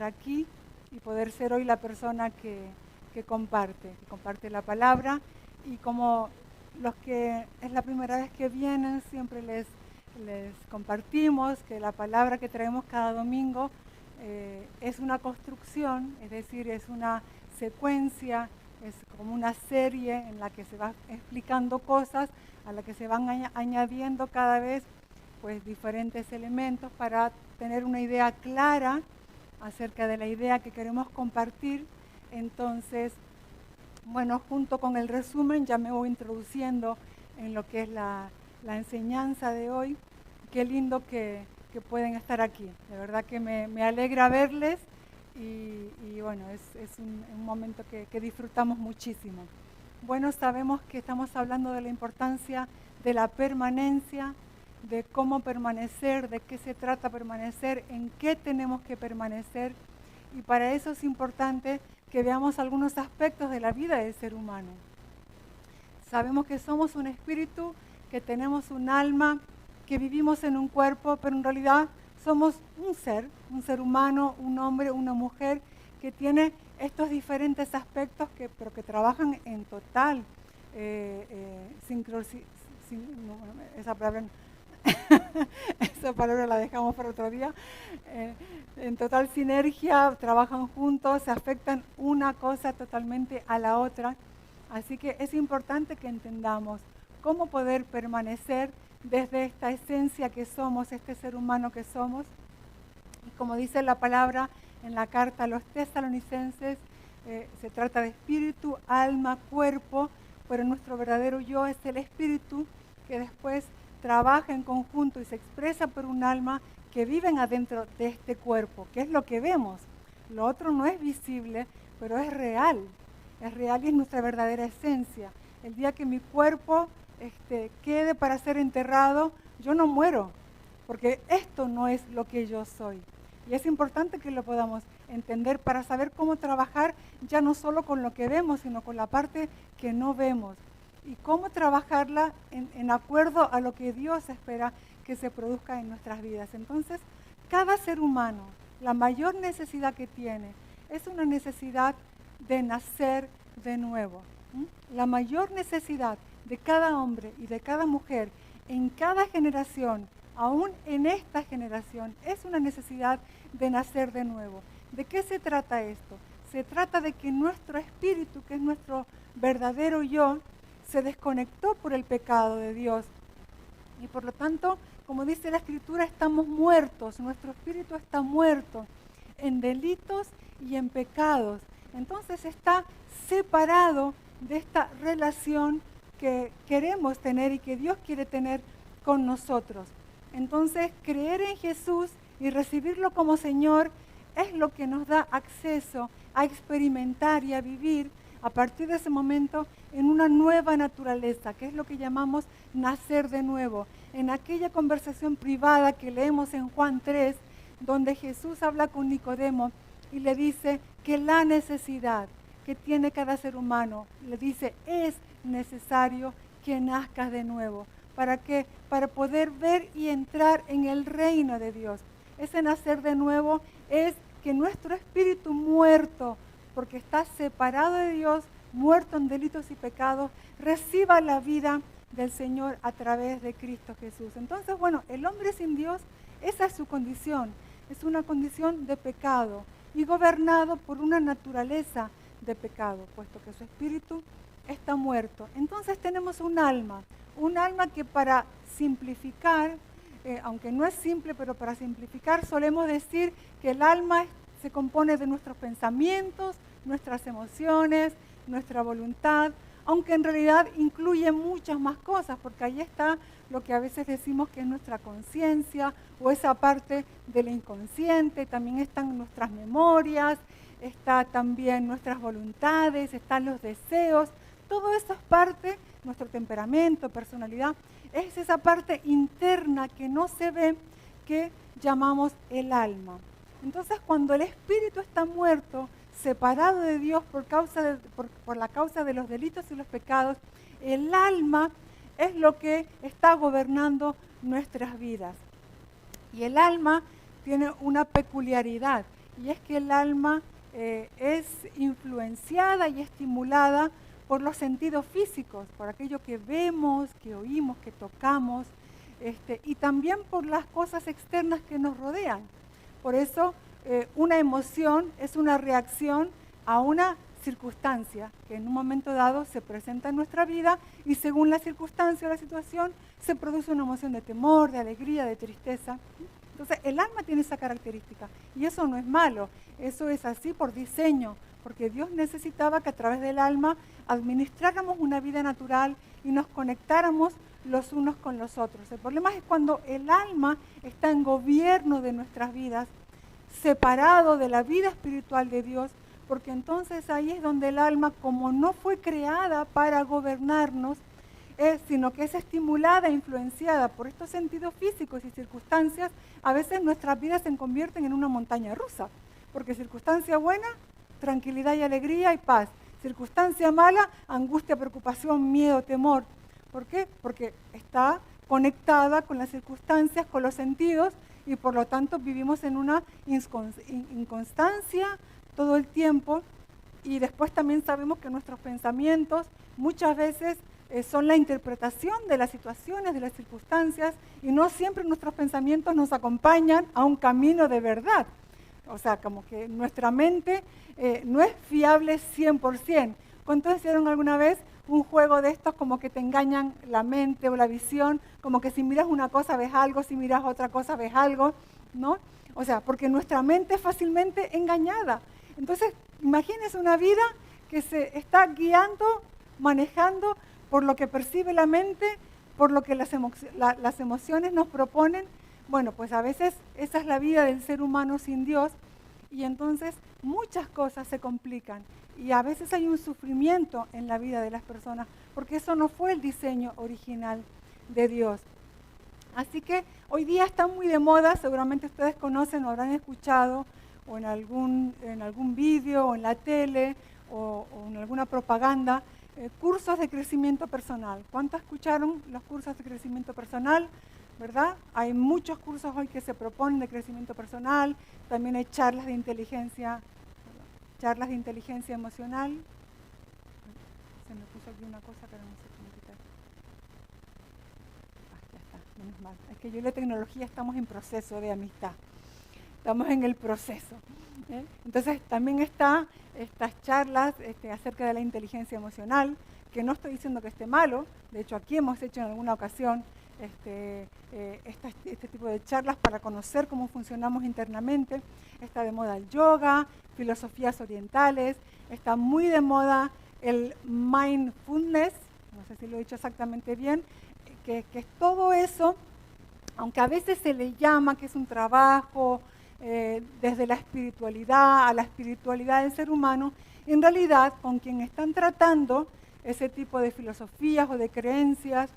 estar aquí y poder ser hoy la persona que comparte la palabra. Y como los que es la primera vez que vienen, siempre les compartimos que la palabra que traemos cada domingo es una construcción, es decir, es una secuencia, es como una serie en la que se va explicando cosas, a la que se van añadiendo cada vez pues diferentes elementos para tener una idea clara acerca de la idea que queremos compartir. Entonces, bueno, junto con el resumen ya me voy introduciendo en lo que es la enseñanza de hoy. Qué lindo que pueden estar aquí. De verdad que me alegra verles y bueno, es un momento que disfrutamos muchísimo. Bueno, sabemos que estamos hablando de la importancia de la permanencia, de cómo permanecer, de qué se trata permanecer, en qué tenemos que permanecer. Y para eso es importante que veamos algunos aspectos de la vida del ser humano. Sabemos que somos un espíritu, que tenemos un alma, que vivimos en un cuerpo, pero en realidad somos un ser humano, un hombre, una mujer, que tiene estos diferentes aspectos, pero que trabajan en total esa palabra la dejamos para otro día. En total sinergia, trabajan juntos, se afectan una cosa totalmente a la otra. Así que es importante que entendamos cómo poder permanecer desde esta esencia que somos, este ser humano que somos. Y como dice la palabra en la carta a los tesalonicenses, se trata de espíritu, alma, cuerpo, pero nuestro verdadero yo es el espíritu que después trabaja en conjunto y se expresa por un alma que viven adentro de este cuerpo, que es lo que vemos. Lo otro no es visible, pero es real y es nuestra verdadera esencia. El día que mi cuerpo quede para ser enterrado, yo no muero, porque esto no es lo que yo soy. Y es importante que lo podamos entender para saber cómo trabajar ya no solo con lo que vemos, sino con la parte que no vemos. Y cómo trabajarla en acuerdo a lo que Dios espera que se produzca en nuestras vidas. Entonces, cada ser humano, la mayor necesidad que tiene es una necesidad de nacer de nuevo. La mayor necesidad de cada hombre y de cada mujer en cada generación, aún en esta generación, es una necesidad de nacer de nuevo. ¿De qué se trata esto? Se trata de que nuestro espíritu, que es nuestro verdadero yo, se desconectó por el pecado de Dios. Y por lo tanto, como dice la Escritura, estamos muertos, nuestro espíritu está muerto en delitos y en pecados. Entonces está separado de esta relación que queremos tener y que Dios quiere tener con nosotros. Entonces, creer en Jesús y recibirlo como Señor es lo que nos da acceso a experimentar y a vivir a partir de ese momento en una nueva naturaleza, que es lo que llamamos nacer de nuevo. En aquella conversación privada que leemos en Juan 3, donde Jesús habla con Nicodemo y le dice que la necesidad que tiene cada ser humano, le dice, es necesario que nazcas de nuevo. ¿Para qué? Para poder ver y entrar en el reino de Dios. Ese nacer de nuevo es que nuestro espíritu muerto, porque está separado de Dios, muerto en delitos y pecados, reciba la vida del Señor a través de Cristo Jesús. Entonces, bueno, el hombre sin Dios, esa es su condición, es una condición de pecado y gobernado por una naturaleza de pecado, puesto que su espíritu está muerto. Entonces tenemos un alma que para simplificar, aunque no es simple, pero para simplificar solemos decir que el alma se compone de nuestros pensamientos, nuestras emociones, nuestra voluntad, aunque en realidad incluye muchas más cosas, porque ahí está lo que a veces decimos que es nuestra conciencia o esa parte del inconsciente, también están nuestras memorias, está también nuestras voluntades, están los deseos, todo eso es parte, nuestro temperamento, personalidad, es esa parte interna que no se ve, que llamamos el alma. Entonces, cuando el espíritu está muerto, separado de Dios por la causa de los delitos y los pecados, el alma es lo que está gobernando nuestras vidas. Y el alma tiene una peculiaridad, y es que el alma es influenciada y estimulada por los sentidos físicos, por aquello que vemos, que oímos, que tocamos, y también por las cosas externas que nos rodean. Por eso una emoción es una reacción a una circunstancia que en un momento dado se presenta en nuestra vida y según la circunstancia o la situación se produce una emoción de temor, de alegría, de tristeza. Entonces el alma tiene esa característica y eso no es malo, eso es así por diseño, porque Dios necesitaba que a través del alma administráramos una vida natural y nos conectáramos los unos con los otros. El problema es cuando el alma está en gobierno de nuestras vidas, separado de la vida espiritual de Dios, porque entonces ahí es donde el alma, como no fue creada para gobernarnos, sino que es estimulada e influenciada por estos sentidos físicos y circunstancias, a veces nuestras vidas se convierten en una montaña rusa, porque circunstancia buena, tranquilidad y alegría y paz. Circunstancia mala, angustia, preocupación, miedo, temor. ¿Por qué? Porque está conectada con las circunstancias, con los sentidos, y por lo tanto vivimos en una inconstancia todo el tiempo, y después también sabemos que nuestros pensamientos muchas veces son la interpretación de las situaciones, de las circunstancias, y no siempre nuestros pensamientos nos acompañan a un camino de verdad. O sea, como que nuestra mente no es fiable 100%. ¿Cuántos hicieron alguna vez un juego de estos como que te engañan la mente o la visión? Como que si miras una cosa ves algo, si miras otra cosa ves algo, ¿no? O sea, porque nuestra mente es fácilmente engañada. Entonces, imagínense una vida que se está guiando, manejando por lo que percibe la mente, por lo que las emociones nos proponen. Bueno, pues a veces esa es la vida del ser humano sin Dios y entonces muchas cosas se complican y a veces hay un sufrimiento en la vida de las personas porque eso no fue el diseño original de Dios. Así que hoy día está muy de moda, seguramente ustedes conocen o habrán escuchado o en algún vídeo o en la tele o en alguna propaganda, cursos de crecimiento personal. ¿Cuántos escucharon los cursos de crecimiento personal? ¿Verdad? Hay muchos cursos hoy que se proponen de crecimiento personal, también hay charlas de inteligencia emocional. Se me puso aquí una cosa pero no sé cómo quitar. Ya está, menos mal. Es que yo y la tecnología estamos en proceso de amistad. Estamos en el proceso. Entonces también está estas charlas acerca de la inteligencia emocional, que no estoy diciendo que esté malo, de hecho aquí hemos hecho en alguna ocasión este tipo de charlas para conocer cómo funcionamos internamente. Está de moda el yoga, filosofías orientales, está muy de moda el mindfulness, no sé si lo he dicho exactamente bien, que es todo eso, aunque a veces se le llama que es un trabajo desde la espiritualidad a la espiritualidad del ser humano, en realidad con quien están tratando ese tipo de filosofías o de creencias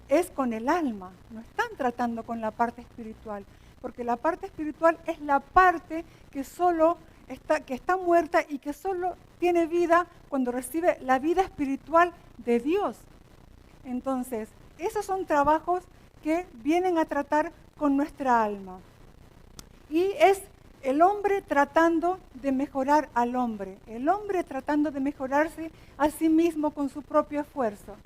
es con el alma, no están tratando con la parte espiritual, porque la parte espiritual es la parte que está muerta y que solo tiene vida cuando recibe la vida espiritual de Dios. Entonces, esos son trabajos que vienen a tratar con nuestra alma. Y es el hombre tratando de mejorar al hombre, el hombre tratando de mejorarse a sí mismo con su propio esfuerzo.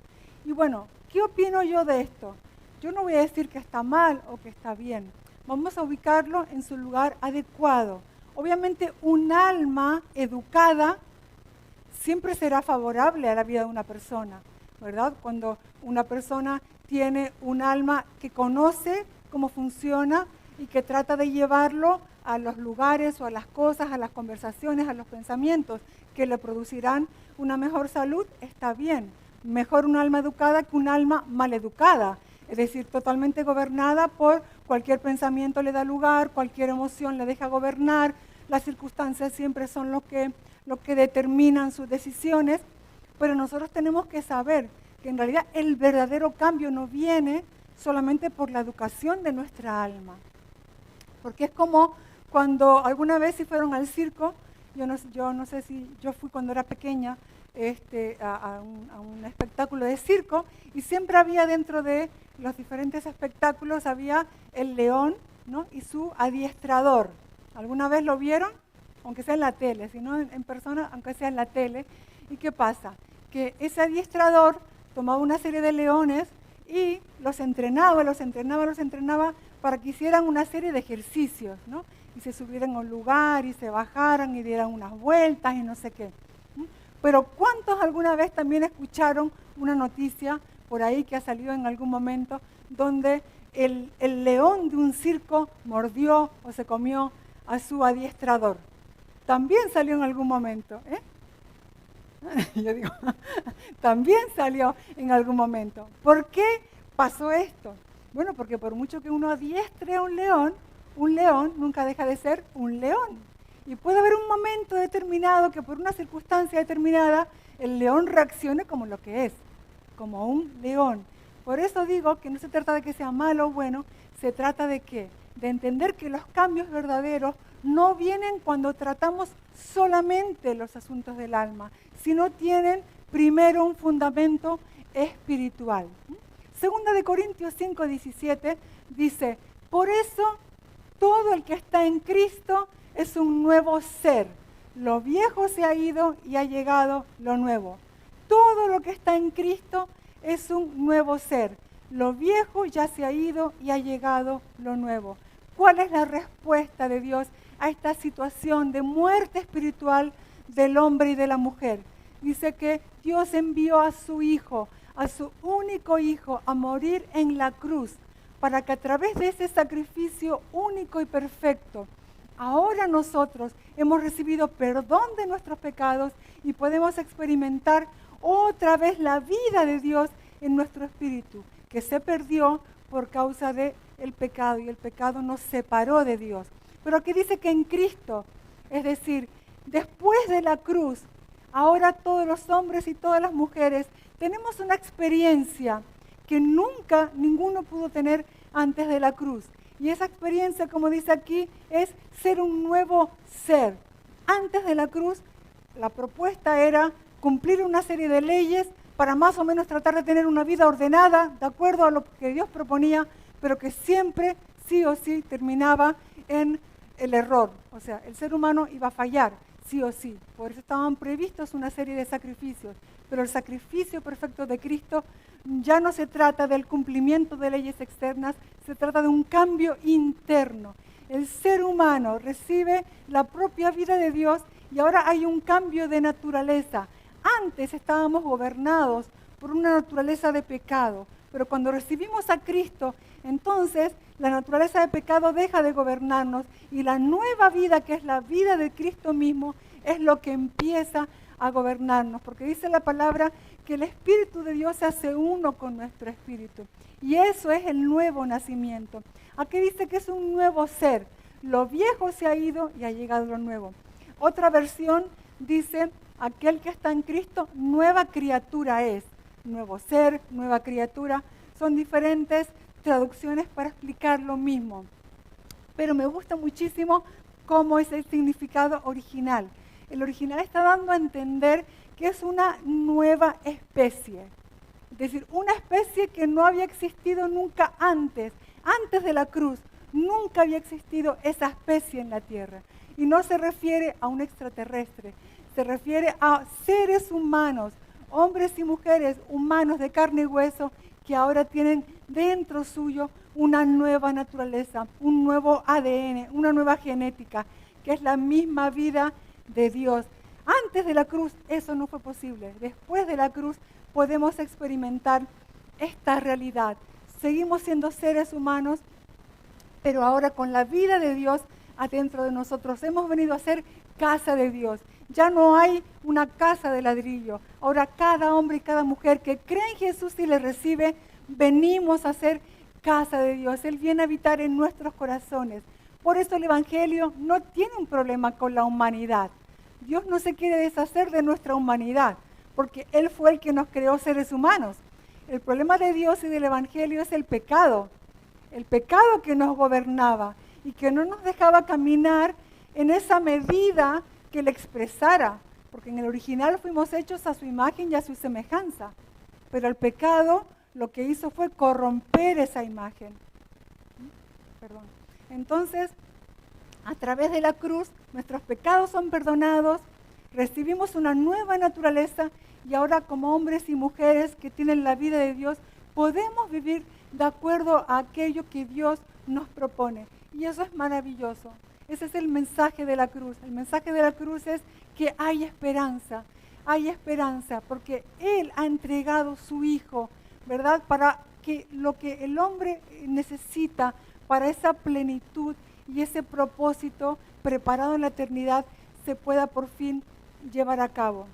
Y bueno, ¿qué opino yo de esto? Yo no voy a decir que está mal o que está bien. Vamos a ubicarlo en su lugar adecuado. Obviamente un alma educada siempre será favorable a la vida de una persona, ¿verdad? Cuando una persona tiene un alma que conoce cómo funciona y que trata de llevarlo a los lugares o a las cosas, a las conversaciones, a los pensamientos que le producirán una mejor salud, está bien. Mejor un alma educada que un alma maleducada, es decir, totalmente gobernada por cualquier pensamiento le da lugar, cualquier emoción le deja gobernar, las circunstancias siempre son lo que determinan sus decisiones, pero nosotros tenemos que saber que en realidad el verdadero cambio no viene solamente por la educación de nuestra alma. Porque es como cuando alguna vez si fueron al circo, yo no sé si yo fui cuando era pequeña a un espectáculo de circo y siempre había dentro de los diferentes espectáculos había el león, ¿no? Y su adiestrador. ¿Alguna vez lo vieron? aunque sea en la tele, sino en persona, aunque sea en la tele. ¿Y qué pasa? Que ese adiestrador tomaba una serie de leones y los entrenaba para que hicieran una serie de ejercicios, ¿no? Y se subieran a un lugar y se bajaran y dieran unas vueltas y no sé qué. Pero ¿cuántos alguna vez también escucharon una noticia por ahí que ha salido en algún momento donde el león de un circo mordió o se comió a su adiestrador? También salió en algún momento, ¿eh? Yo digo, también salió en algún momento. ¿Por qué pasó esto? Bueno, porque por mucho que uno adiestre a un león nunca deja de ser un león. Y puede haber un momento determinado que por una circunstancia determinada el león reaccione como lo que es, como un león. Por eso digo que no se trata de que sea malo o bueno, se trata de ¿qué? De entender que los cambios verdaderos no vienen cuando tratamos solamente los asuntos del alma, sino tienen primero un fundamento espiritual. Segunda de Corintios 5:17 dice, por eso todo el que está en Cristo es un nuevo ser. Lo viejo se ha ido y ha llegado lo nuevo. Todo lo que está en Cristo es un nuevo ser. Lo viejo ya se ha ido y ha llegado lo nuevo. ¿Cuál es la respuesta de Dios a esta situación de muerte espiritual del hombre y de la mujer? Dice que Dios envió a su Hijo, a su único Hijo, a morir en la cruz, para que a través de ese sacrificio único y perfecto, ahora nosotros hemos recibido perdón de nuestros pecados y podemos experimentar otra vez la vida de Dios en nuestro espíritu, que se perdió por causa del pecado, y el pecado nos separó de Dios. Pero aquí dice que en Cristo, es decir, después de la cruz, ahora todos los hombres y todas las mujeres tenemos una experiencia que nunca ninguno pudo tener antes de la cruz. Y esa experiencia, como dice aquí, es ser un nuevo ser. Antes de la cruz, la propuesta era cumplir una serie de leyes para más o menos tratar de tener una vida ordenada, de acuerdo a lo que Dios proponía, pero que siempre, sí o sí, terminaba en el error. O sea, el ser humano iba a fallar, sí o sí. Por eso estaban previstos una serie de sacrificios. Pero el sacrificio perfecto de Cristo ya no se trata del cumplimiento de leyes externas, se trata de un cambio interno. El ser humano recibe la propia vida de Dios y ahora hay un cambio de naturaleza. Antes estábamos gobernados por una naturaleza de pecado, pero cuando recibimos a Cristo, entonces la naturaleza de pecado deja de gobernarnos y la nueva vida, que es la vida de Cristo mismo, es lo que empieza a gobernarnos, porque dice la palabra que el Espíritu de Dios se hace uno con nuestro espíritu, y eso es el nuevo nacimiento. Aquí dice que es un nuevo ser, lo viejo se ha ido y ha llegado lo nuevo. Otra versión dice, aquel que está en Cristo, nueva criatura es. Nuevo ser, nueva criatura, son diferentes traducciones para explicar lo mismo. Pero me gusta muchísimo cómo es el significado original. El original está dando a entender que es una nueva especie. Es decir, una especie que no había existido nunca antes. Antes de la cruz, nunca había existido esa especie en la tierra. Y no se refiere a un extraterrestre, se refiere a seres humanos, hombres y mujeres humanos de carne y hueso, que ahora tienen dentro suyo una nueva naturaleza, un nuevo ADN, una nueva genética, que es la misma vida de Dios. Antes de la cruz eso no fue posible. Después de la cruz podemos experimentar esta realidad. Seguimos siendo seres humanos, pero ahora con la vida de Dios adentro de nosotros. Hemos venido a ser casa de Dios. Ya no hay una casa de ladrillo. Ahora cada hombre y cada mujer que cree en Jesús y le recibe, venimos a ser casa de Dios. Él viene a habitar en nuestros corazones. Por eso el Evangelio no tiene un problema con la humanidad. Dios no se quiere deshacer de nuestra humanidad, porque Él fue el que nos creó seres humanos. El problema de Dios y del Evangelio es el pecado que nos gobernaba y que no nos dejaba caminar en esa medida que Él expresara, porque en el original fuimos hechos a su imagen y a su semejanza, pero el pecado lo que hizo fue corromper esa imagen. Entonces, A través de la cruz, nuestros pecados son perdonados, recibimos una nueva naturaleza y ahora como hombres y mujeres que tienen la vida de Dios, podemos vivir de acuerdo a aquello que Dios nos propone. Y eso es maravilloso. Ese es el mensaje de la cruz. El mensaje de la cruz es que hay esperanza porque Él ha entregado su Hijo, ¿verdad? Para que lo que el hombre necesita para esa plenitud y ese propósito preparado en la eternidad se pueda por fin llevar a cabo.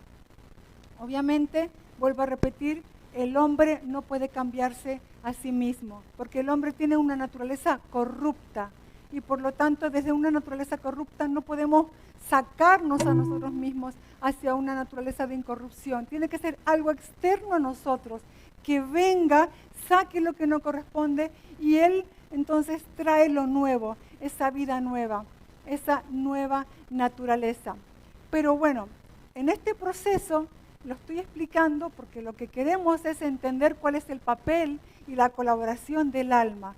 Obviamente, vuelvo a repetir, el hombre no puede cambiarse a sí mismo, porque el hombre tiene una naturaleza corrupta y por lo tanto desde una naturaleza corrupta no podemos sacarnos a nosotros mismos hacia una naturaleza de incorrupción. Tiene que ser algo externo a nosotros, que venga, saque lo que no corresponde y Él entonces trae lo nuevo, esa vida nueva, esa nueva naturaleza. Pero bueno, en este proceso lo estoy explicando porque lo que queremos es entender cuál es el papel y la colaboración del alma.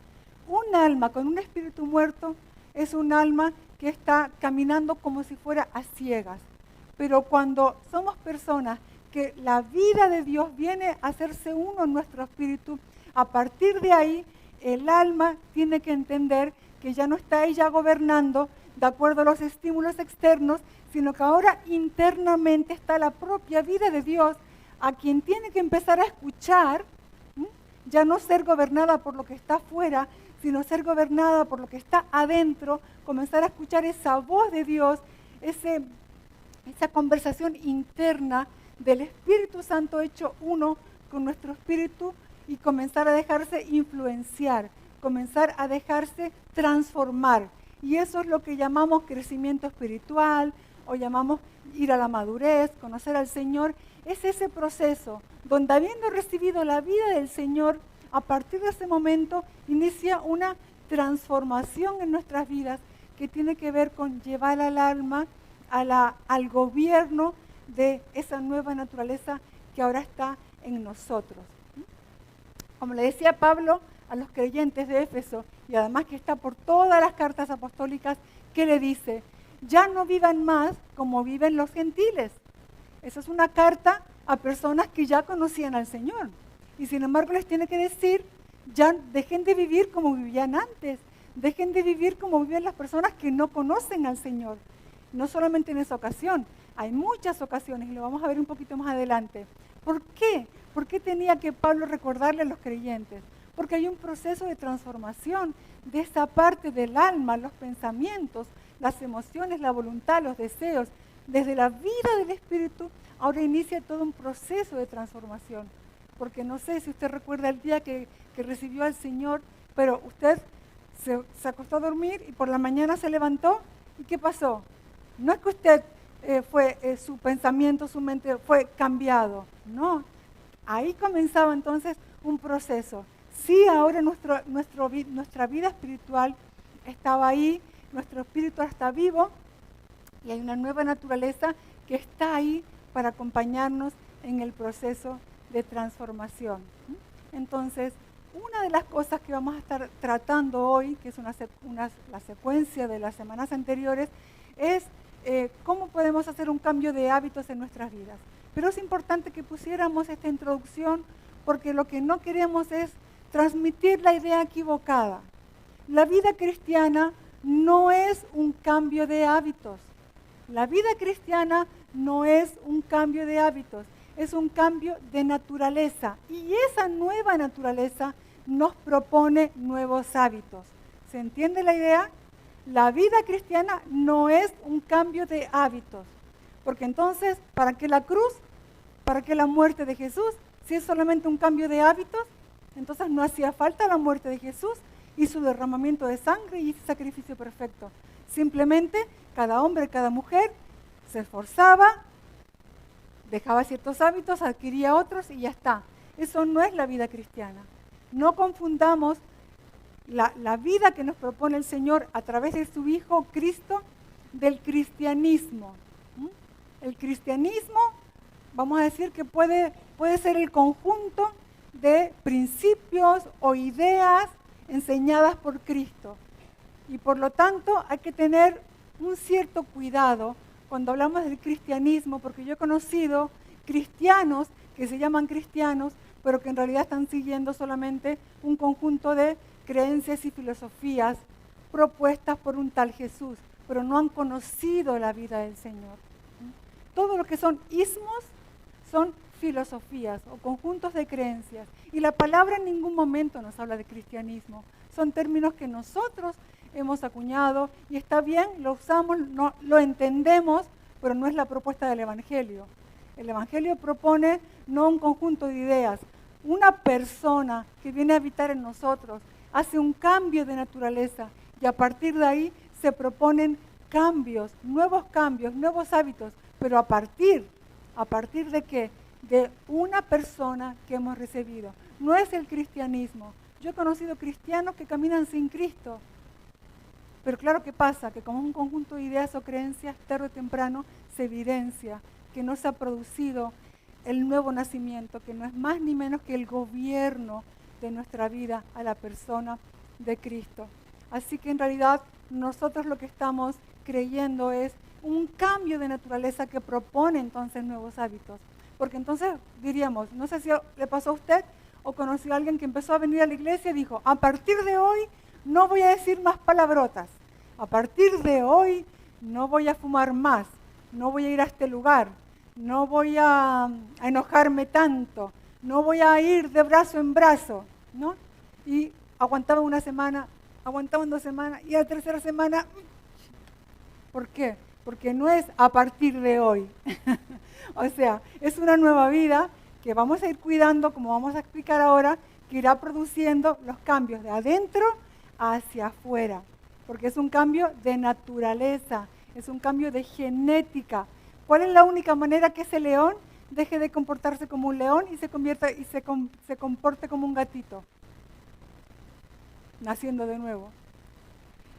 Un alma con un espíritu muerto es un alma que está caminando como si fuera a ciegas. Pero cuando somos personas que la vida de Dios viene a hacerse uno en nuestro espíritu, a partir de ahí el alma tiene que entender que ya no está ella gobernando de acuerdo a los estímulos externos, sino que ahora internamente está la propia vida de Dios, a quien tiene que empezar a escuchar, ya no ser gobernada por lo que está afuera, sino ser gobernada por lo que está adentro, comenzar a escuchar esa voz de Dios, esa conversación interna del Espíritu Santo hecho uno con nuestro espíritu y comenzar a dejarse influenciar, comenzar a dejarse transformar. Y eso es lo que llamamos crecimiento espiritual o llamamos ir a la madurez, conocer al Señor. Es ese proceso donde habiendo recibido la vida del Señor, a partir de ese momento inicia una transformación en nuestras vidas que tiene que ver con llevar al alma al gobierno de esa nueva naturaleza que ahora está en nosotros. Como le decía Pablo a los creyentes de Éfeso, y además que está por todas las cartas apostólicas, que le dice, ya no vivan más como viven los gentiles. Esa es una carta a personas que ya conocían al Señor. Y sin embargo les tiene que decir, ya dejen de vivir como vivían antes, dejen de vivir como viven las personas que no conocen al Señor. No solamente en esa ocasión, hay muchas ocasiones y lo vamos a ver un poquito más adelante. ¿Por qué? ¿Por qué tenía que Pablo recordarle a los creyentes? Porque hay un proceso de transformación de esa parte del alma, los pensamientos, las emociones, la voluntad, los deseos. Desde la vida del Espíritu, ahora inicia todo un proceso de transformación. Porque no sé si usted recuerda el día que recibió al Señor, pero usted se acostó a dormir y por la mañana se levantó, ¿y qué pasó? No es que usted su pensamiento, su mente fue cambiado, no. Ahí comenzaba entonces un proceso. Sí, ahora nuestra vida espiritual estaba ahí, nuestro espíritu está vivo y hay una nueva naturaleza que está ahí para acompañarnos en el proceso de transformación. Entonces, una de las cosas que vamos a estar tratando hoy, que es la secuencia de las semanas anteriores, es cómo podemos hacer un cambio de hábitos en nuestras vidas. Pero es importante que pusiéramos esta introducción porque lo que no queremos es transmitir la idea equivocada. La vida cristiana no es un cambio de hábitos. La vida cristiana no es un cambio de hábitos, es un cambio de naturaleza. Y esa nueva naturaleza nos propone nuevos hábitos. ¿Se entiende la idea? La vida cristiana no es un cambio de hábitos. Porque entonces, ¿para qué la cruz? ¿Para qué la muerte de Jesús? Si es solamente un cambio de hábitos, entonces no hacía falta la muerte de Jesús y su derramamiento de sangre y ese sacrificio perfecto. Simplemente cada hombre, cada mujer se esforzaba, dejaba ciertos hábitos, adquiría otros y ya está. Eso no es la vida cristiana. No confundamos la vida que nos propone el Señor a través de su Hijo Cristo del cristianismo. El cristianismo, vamos a decir que puede ser el conjunto de principios o ideas enseñadas por Cristo. Y por lo tanto hay que tener un cierto cuidado cuando hablamos del cristianismo, porque yo he conocido cristianos que se llaman cristianos, pero que en realidad están siguiendo solamente un conjunto de creencias y filosofías propuestas por un tal Jesús, pero no han conocido la vida del Señor. Todo lo que son ismos son filosofías o conjuntos de creencias. Y la palabra en ningún momento nos habla de cristianismo. Son términos que nosotros hemos acuñado y está bien, lo usamos, no, lo entendemos, pero no es la propuesta del Evangelio. El Evangelio propone no un conjunto de ideas. Una persona que viene a habitar en nosotros hace un cambio de naturaleza y a partir de ahí se proponen cambios, nuevos hábitos, pero ¿a partir de qué? De una persona que hemos recibido. No es el cristianismo. Yo he conocido cristianos que caminan sin Cristo. Pero claro que pasa, que como un conjunto de ideas o creencias, tarde o temprano se evidencia que no se ha producido el nuevo nacimiento, que no es más ni menos que el gobierno de nuestra vida a la persona de Cristo. Así que en realidad nosotros lo que estamos creyendo es un cambio de naturaleza que propone entonces nuevos hábitos. Porque entonces diríamos, no sé si le pasó a usted o conoció a alguien que empezó a venir a la iglesia y dijo, a partir de hoy no voy a decir más palabrotas, a partir de hoy no voy a fumar más, no voy a ir a este lugar, no voy a enojarme tanto, no voy a ir de brazo en brazo, ¿no? Y aguantaban una semana, aguantaban 2 semanas y a la tercera semana, ¿por qué? Porque no es a partir de hoy. O sea, es una nueva vida que vamos a ir cuidando, como vamos a explicar ahora, que irá produciendo los cambios de adentro hacia afuera. Porque es un cambio de naturaleza, es un cambio de genética. ¿Cuál es la única manera que ese león deje de comportarse como un león y se comporte como un gatito? Naciendo de nuevo.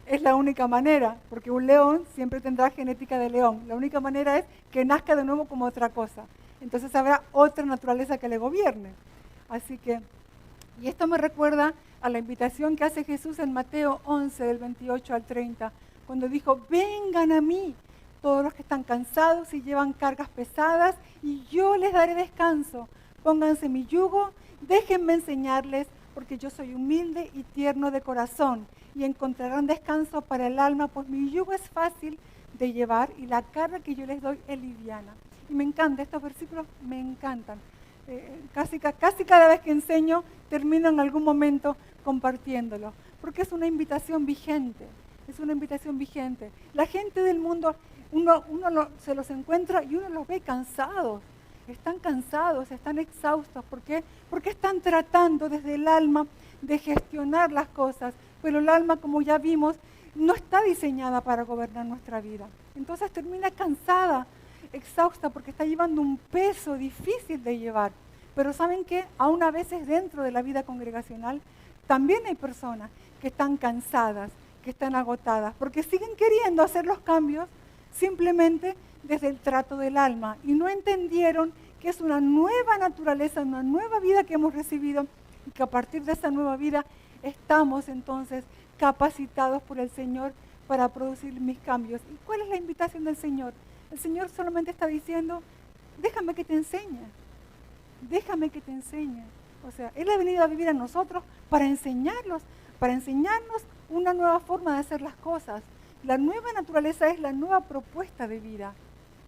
Es la única manera, porque un león siempre tendrá genética de león. La única manera es que nazca de nuevo como otra cosa. Entonces habrá otra naturaleza que le gobierne. Así que, y esto me recuerda a la invitación que hace Jesús en Mateo 11, del 28 al 30, cuando dijo, vengan a mí, todos los que están cansados y llevan cargas pesadas, y yo les daré descanso. Pónganse mi yugo, déjenme enseñarles, porque yo soy humilde y tierno de corazón, y encontrarán descanso para el alma, pues mi yugo es fácil de llevar y la carga que yo les doy es liviana. Y me encanta, estos versículos me encantan. Casi cada vez que enseño, termino en algún momento compartiéndolo, porque es una invitación vigente, La gente del mundo, uno se los encuentra y uno los ve cansados. Están cansados, están exhaustos. ¿Por qué? Porque están tratando desde el alma de gestionar las cosas, pero el alma, como ya vimos, no está diseñada para gobernar nuestra vida. Entonces termina cansada, exhausta, porque está llevando un peso difícil de llevar. Pero ¿saben qué? Aún a veces dentro de la vida congregacional también hay personas que están cansadas, que están agotadas, porque siguen queriendo hacer los cambios simplemente desde el trato del alma y no entendieron que es una nueva naturaleza, una nueva vida que hemos recibido y que a partir de esa nueva vida estamos entonces capacitados por el Señor para producir mis cambios. ¿Y cuál es la invitación del Señor? El Señor solamente está diciendo, déjame que te enseñe. O sea, Él ha venido a vivir a nosotros para enseñarnos una nueva forma de hacer las cosas. La nueva naturaleza es la nueva propuesta de vida.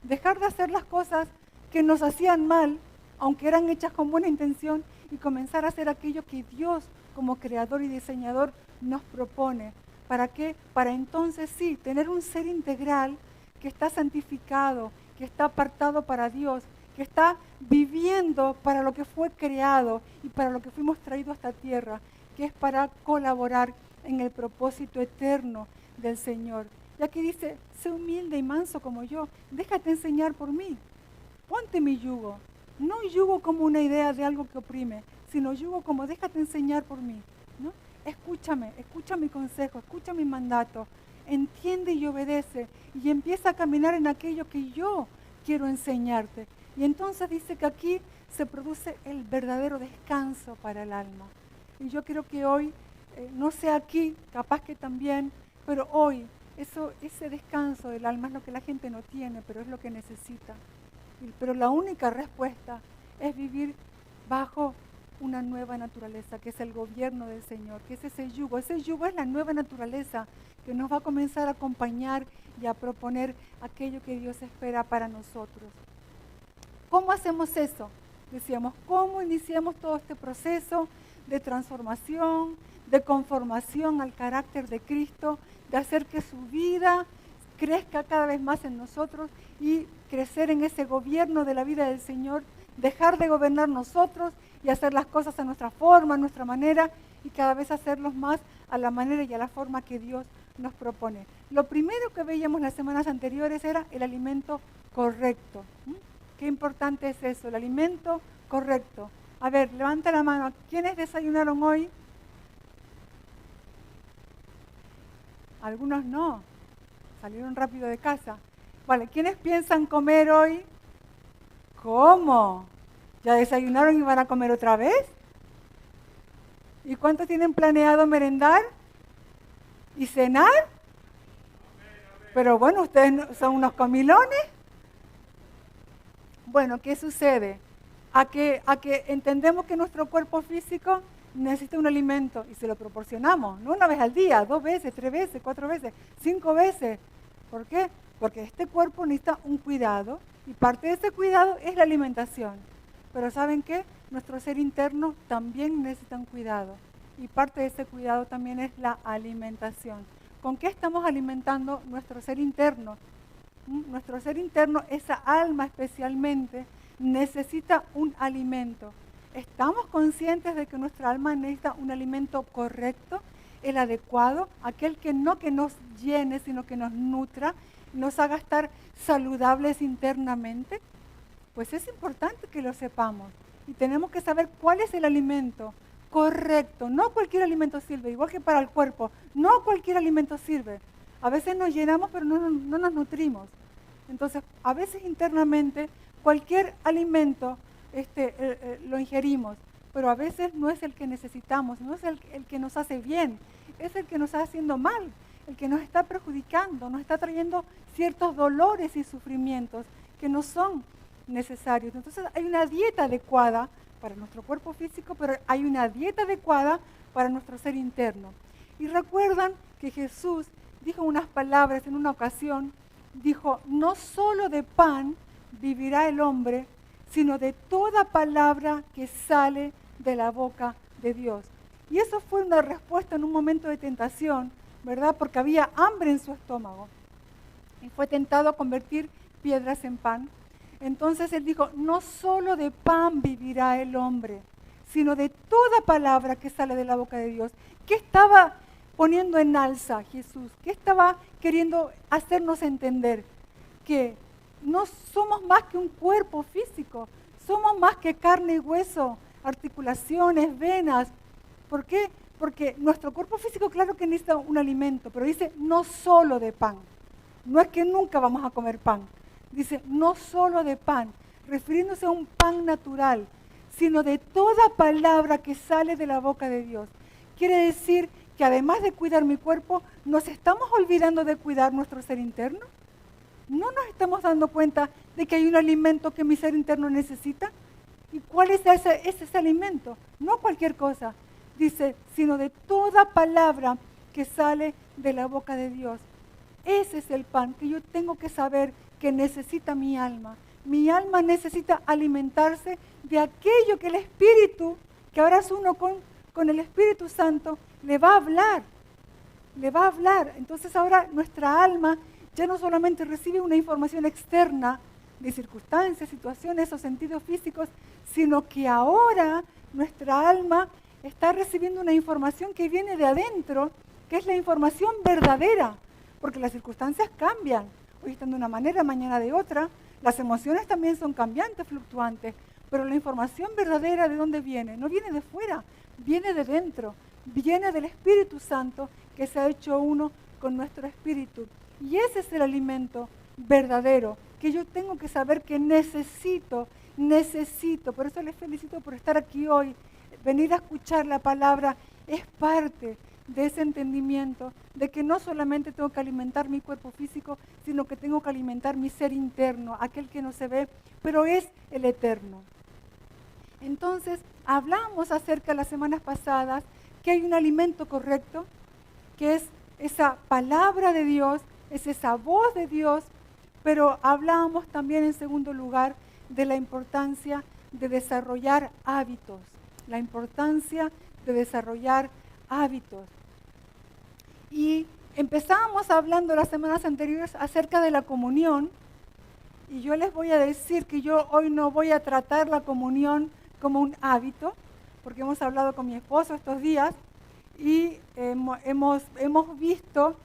Dejar de hacer las cosas que nos hacían mal, aunque eran hechas con buena intención, y comenzar a hacer aquello que Dios, como creador y diseñador, nos propone. ¿Para qué? Para entonces sí, tener un ser integral que está santificado, que está apartado para Dios, que está viviendo para lo que fue creado y para lo que fuimos traídos a esta tierra, que es para colaborar en el propósito eterno del Señor. Y aquí dice, sé humilde y manso como yo, déjate enseñar por mí, ponte mi yugo. No yugo como una idea de algo que oprime, sino yugo como déjate enseñar por mí, ¿no? Escúchame, escucha mi consejo, escucha mi mandato, entiende y obedece y empieza a caminar en aquello que yo quiero enseñarte. Y entonces dice que aquí se produce el verdadero descanso para el alma. Y yo creo que hoy, no sé aquí, capaz que también Pero hoy, ese descanso del alma es lo que la gente no tiene, pero es lo que necesita. Pero la única respuesta es vivir bajo una nueva naturaleza, que es el gobierno del Señor, que es ese yugo. Ese yugo es la nueva naturaleza que nos va a comenzar a acompañar y a proponer aquello que Dios espera para nosotros. ¿Cómo hacemos eso? Decíamos, ¿cómo iniciamos todo este proceso de transformación, de conformación al carácter de Cristo, de hacer que su vida crezca cada vez más en nosotros y crecer en ese gobierno de la vida del Señor, dejar de gobernar nosotros y hacer las cosas a nuestra forma, a nuestra manera, y cada vez hacerlos más a la manera y a la forma que Dios nos propone? Lo primero que veíamos las semanas anteriores era el alimento correcto. Qué importante es eso, el alimento correcto. A ver, levanta la mano. ¿Quiénes desayunaron hoy? Algunos no, salieron rápido de casa. Vale, ¿quiénes piensan comer hoy? ¿Cómo? ¿Ya desayunaron y van a comer otra vez? ¿Y cuántos tienen planeado merendar? ¿Y cenar? Pero bueno, ustedes son unos comilones. Bueno, ¿qué sucede? A que entendemos que nuestro cuerpo físico necesita un alimento y se lo proporcionamos, no una vez al día, 2 veces, 3 veces, 4 veces, 5 veces. ¿Por qué? Porque este cuerpo necesita un cuidado y parte de ese cuidado es la alimentación. Pero ¿saben qué? Nuestro ser interno también necesita un cuidado y parte de ese cuidado también es la alimentación. ¿Con qué estamos alimentando nuestro ser interno? Nuestro ser interno, esa alma especialmente, necesita un alimento. ¿Estamos conscientes de que nuestra alma necesita un alimento correcto, el adecuado, aquel que no que nos llene, sino que nos nutra, nos haga estar saludables internamente? Pues es importante que lo sepamos y tenemos que saber cuál es el alimento correcto. No cualquier alimento sirve, igual que para el cuerpo, no cualquier alimento sirve. A veces nos llenamos pero no nos nutrimos. Entonces, a veces internamente cualquier alimento lo ingerimos, pero a veces no es el que necesitamos, no es el que nos hace bien, es el que nos está haciendo mal, el que nos está perjudicando, nos está trayendo ciertos dolores y sufrimientos que no son necesarios. Entonces hay una dieta adecuada para nuestro cuerpo físico, pero hay una dieta adecuada para nuestro ser interno. Y recuerdan que Jesús dijo unas palabras en una ocasión, dijo, no solo de pan vivirá el hombre, sino de toda palabra que sale de la boca de Dios. Y eso fue una respuesta en un momento de tentación, ¿verdad? Porque había hambre en su estómago. Y fue tentado a convertir piedras en pan. Entonces él dijo, no solo de pan vivirá el hombre, sino de toda palabra que sale de la boca de Dios. ¿Qué estaba poniendo en alza Jesús? ¿Qué estaba queriendo hacernos entender? Que no somos más que un cuerpo físico, somos más que carne y hueso, articulaciones, venas. ¿Por qué? Porque nuestro cuerpo físico claro que necesita un alimento, pero dice no solo de pan. No es que nunca vamos a comer pan. Dice no solo de pan, refiriéndose a un pan natural, sino de toda palabra que sale de la boca de Dios. Quiere decir que además de cuidar mi cuerpo, ¿nos estamos olvidando de cuidar nuestro ser interno? ¿No nos estamos dando cuenta de que hay un alimento que mi ser interno necesita? ¿Y cuál es ese alimento? No cualquier cosa. Dice, sino de toda palabra que sale de la boca de Dios. Ese es el pan que yo tengo que saber que necesita mi alma. Mi alma necesita alimentarse de aquello que el Espíritu, que ahora es uno con el Espíritu Santo, le va a hablar. Le va a hablar. Entonces ahora nuestra alma ya no solamente recibe una información externa de circunstancias, situaciones o sentidos físicos, sino que ahora nuestra alma está recibiendo una información que viene de adentro, que es la información verdadera, porque las circunstancias cambian. Hoy están de una manera, mañana de otra. Las emociones también son cambiantes, fluctuantes, pero la información verdadera, ¿de dónde viene? No viene de fuera, viene de dentro, viene del Espíritu Santo que se ha hecho uno con nuestro espíritu. Y ese es el alimento verdadero, que yo tengo que saber que necesito. Por eso les felicito por estar aquí hoy. Venir a escuchar la palabra es parte de ese entendimiento, de que no solamente tengo que alimentar mi cuerpo físico, sino que tengo que alimentar mi ser interno, aquel que no se ve, pero es el eterno. Entonces, hablamos acerca las semanas pasadas que hay un alimento correcto, que es esa palabra de Dios, es esa voz de Dios, pero hablábamos también en segundo lugar de la importancia de desarrollar hábitos, la importancia de desarrollar hábitos. Y empezábamos hablando las semanas anteriores acerca de la comunión, y yo les voy a decir que yo hoy no voy a tratar la comunión como un hábito, porque hemos hablado con mi esposo estos días y hemos visto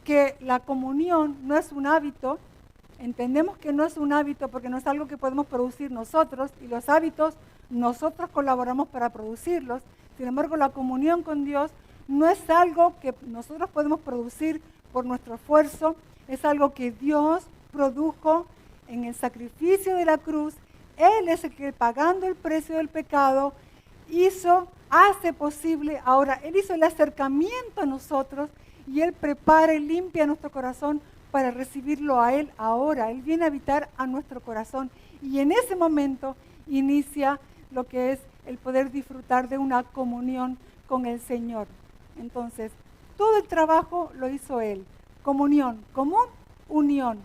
que la comunión no es un hábito. Entendemos que no es un hábito porque no es algo que podemos producir nosotros, y los hábitos nosotros colaboramos para producirlos. Sin embargo, la comunión con Dios no es algo que nosotros podemos producir por nuestro esfuerzo, es algo que Dios produjo en el sacrificio de la cruz. Él es el que, pagando el precio del pecado, hace posible. Ahora, Él hizo el acercamiento a nosotros y Él prepara y limpia nuestro corazón para recibirlo a Él ahora. Él viene a habitar a nuestro corazón y en ese momento inicia lo que es el poder disfrutar de una comunión con el Señor. Entonces, todo el trabajo lo hizo Él. Comunión, unión,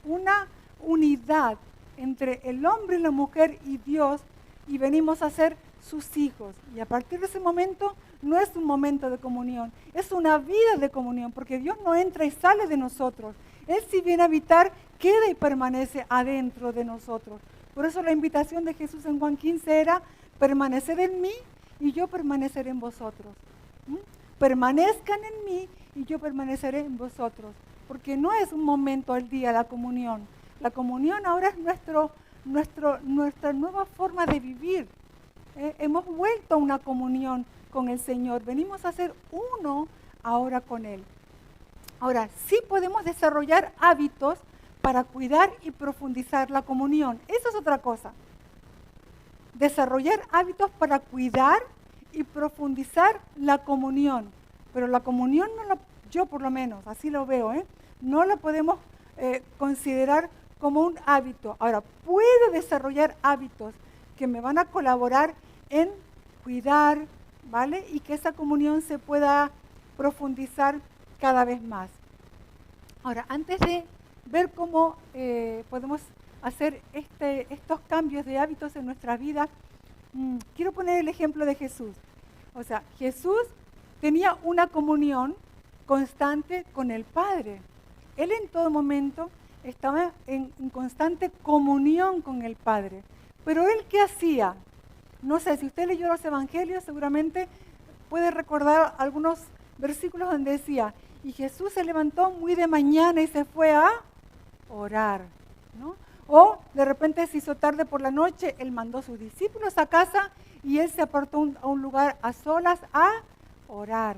una unidad entre el hombre y la mujer y Dios, y venimos a ser sus hijos. Y a partir de ese momento no es un momento de comunión, es una vida de comunión, porque Dios no entra y sale de nosotros. Él, si viene a habitar, queda y permanece adentro de nosotros. Por eso la invitación de Jesús en Juan 15 era: permaneced en mí y yo permaneceré en vosotros. Permanezcan en mí y yo permaneceré en vosotros. Porque no es un momento al día la comunión. La comunión ahora es nuestra nueva forma de vivir. Hemos vuelto a una comunión con el Señor. Venimos a ser uno ahora con Él. Ahora, sí podemos desarrollar hábitos para cuidar y profundizar la comunión. Eso es otra cosa. Desarrollar hábitos para cuidar y profundizar la comunión. Pero la comunión, yo por lo menos, así lo veo, no la podemos considerar como un hábito. Ahora, puedo desarrollar hábitos que me van a colaborar en cuidar, ¿vale? Y que esa comunión se pueda profundizar cada vez más. Ahora, antes de ver cómo podemos hacer estos cambios de hábitos en nuestra vida, quiero poner el ejemplo de Jesús. O sea, Jesús tenía una comunión constante con el Padre. Él en todo momento estaba en constante comunión con el Padre. Pero Él, ¿qué hacía? No sé, si usted leyó los evangelios, seguramente puede recordar algunos versículos donde decía: y Jesús se levantó muy de mañana y se fue a orar, ¿no? O de repente se hizo tarde por la noche, Él mandó a sus discípulos a casa y Él se apartó a un lugar a solas a orar.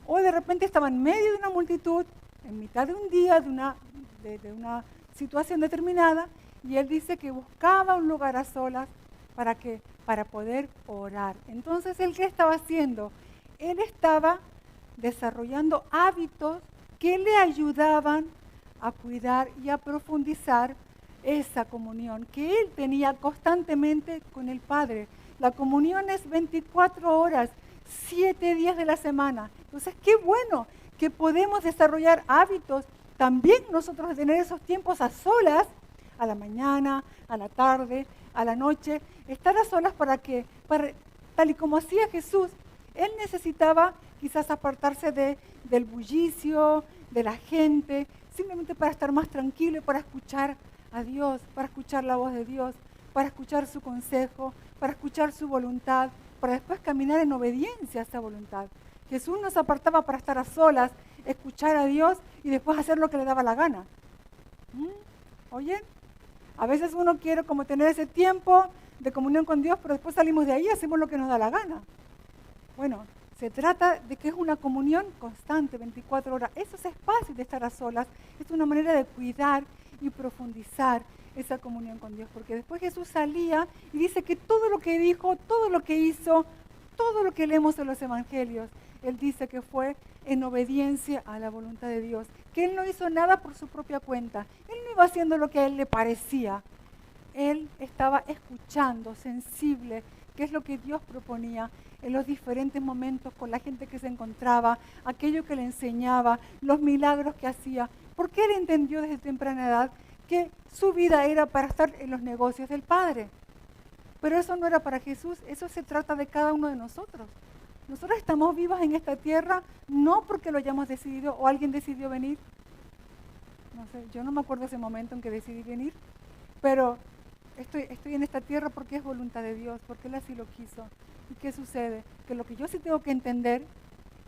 O de repente estaba en medio de una multitud, en mitad de un día, de una situación determinada, y Él dice que buscaba un lugar a solas para poder orar. Entonces, ¿Él qué estaba haciendo? Él estaba desarrollando hábitos que le ayudaban a cuidar y a profundizar esa comunión que Él tenía constantemente con el Padre. La comunión es 24 horas, 7 días de la semana. Entonces, qué bueno que podemos desarrollar hábitos también nosotros de tener esos tiempos a solas, a la mañana, a la tarde, a la noche, estar a solas tal y como hacía Jesús. Él necesitaba quizás apartarse del bullicio, de la gente, simplemente para estar más tranquilo y para escuchar a Dios, para escuchar la voz de Dios, para escuchar su consejo, para escuchar su voluntad, para después caminar en obediencia a esa voluntad. Jesús nos apartaba para estar a solas, escuchar a Dios y después hacer lo que le daba la gana. ¿Oyen? A veces uno quiere como tener ese tiempo de comunión con Dios, pero después salimos de ahí y hacemos lo que nos da la gana. Bueno, se trata de que es una comunión constante, 24 horas. Esos espacios de estar a solas es una manera de cuidar y profundizar esa comunión con Dios. Porque después Jesús salía y dice que todo lo que dijo, todo lo que hizo, todo lo que leemos en los evangelios, Él dice que fue en obediencia a la voluntad de Dios, que Él no hizo nada por su propia cuenta. Él no iba haciendo lo que a Él le parecía. Él estaba escuchando, sensible, qué es lo que Dios proponía en los diferentes momentos con la gente que se encontraba, aquello que le enseñaba, los milagros que hacía. Porque Él entendió desde temprana edad que su vida era para estar en los negocios del Padre. Pero eso no era para Jesús, eso se trata de cada uno de nosotros. Nosotros estamos vivos en esta tierra no porque lo hayamos decidido o alguien decidió venir. No sé, yo no me acuerdo ese momento en que decidí venir, pero estoy en esta tierra porque es voluntad de Dios, porque Él así lo quiso. ¿Y qué sucede? Que lo que yo sí tengo que entender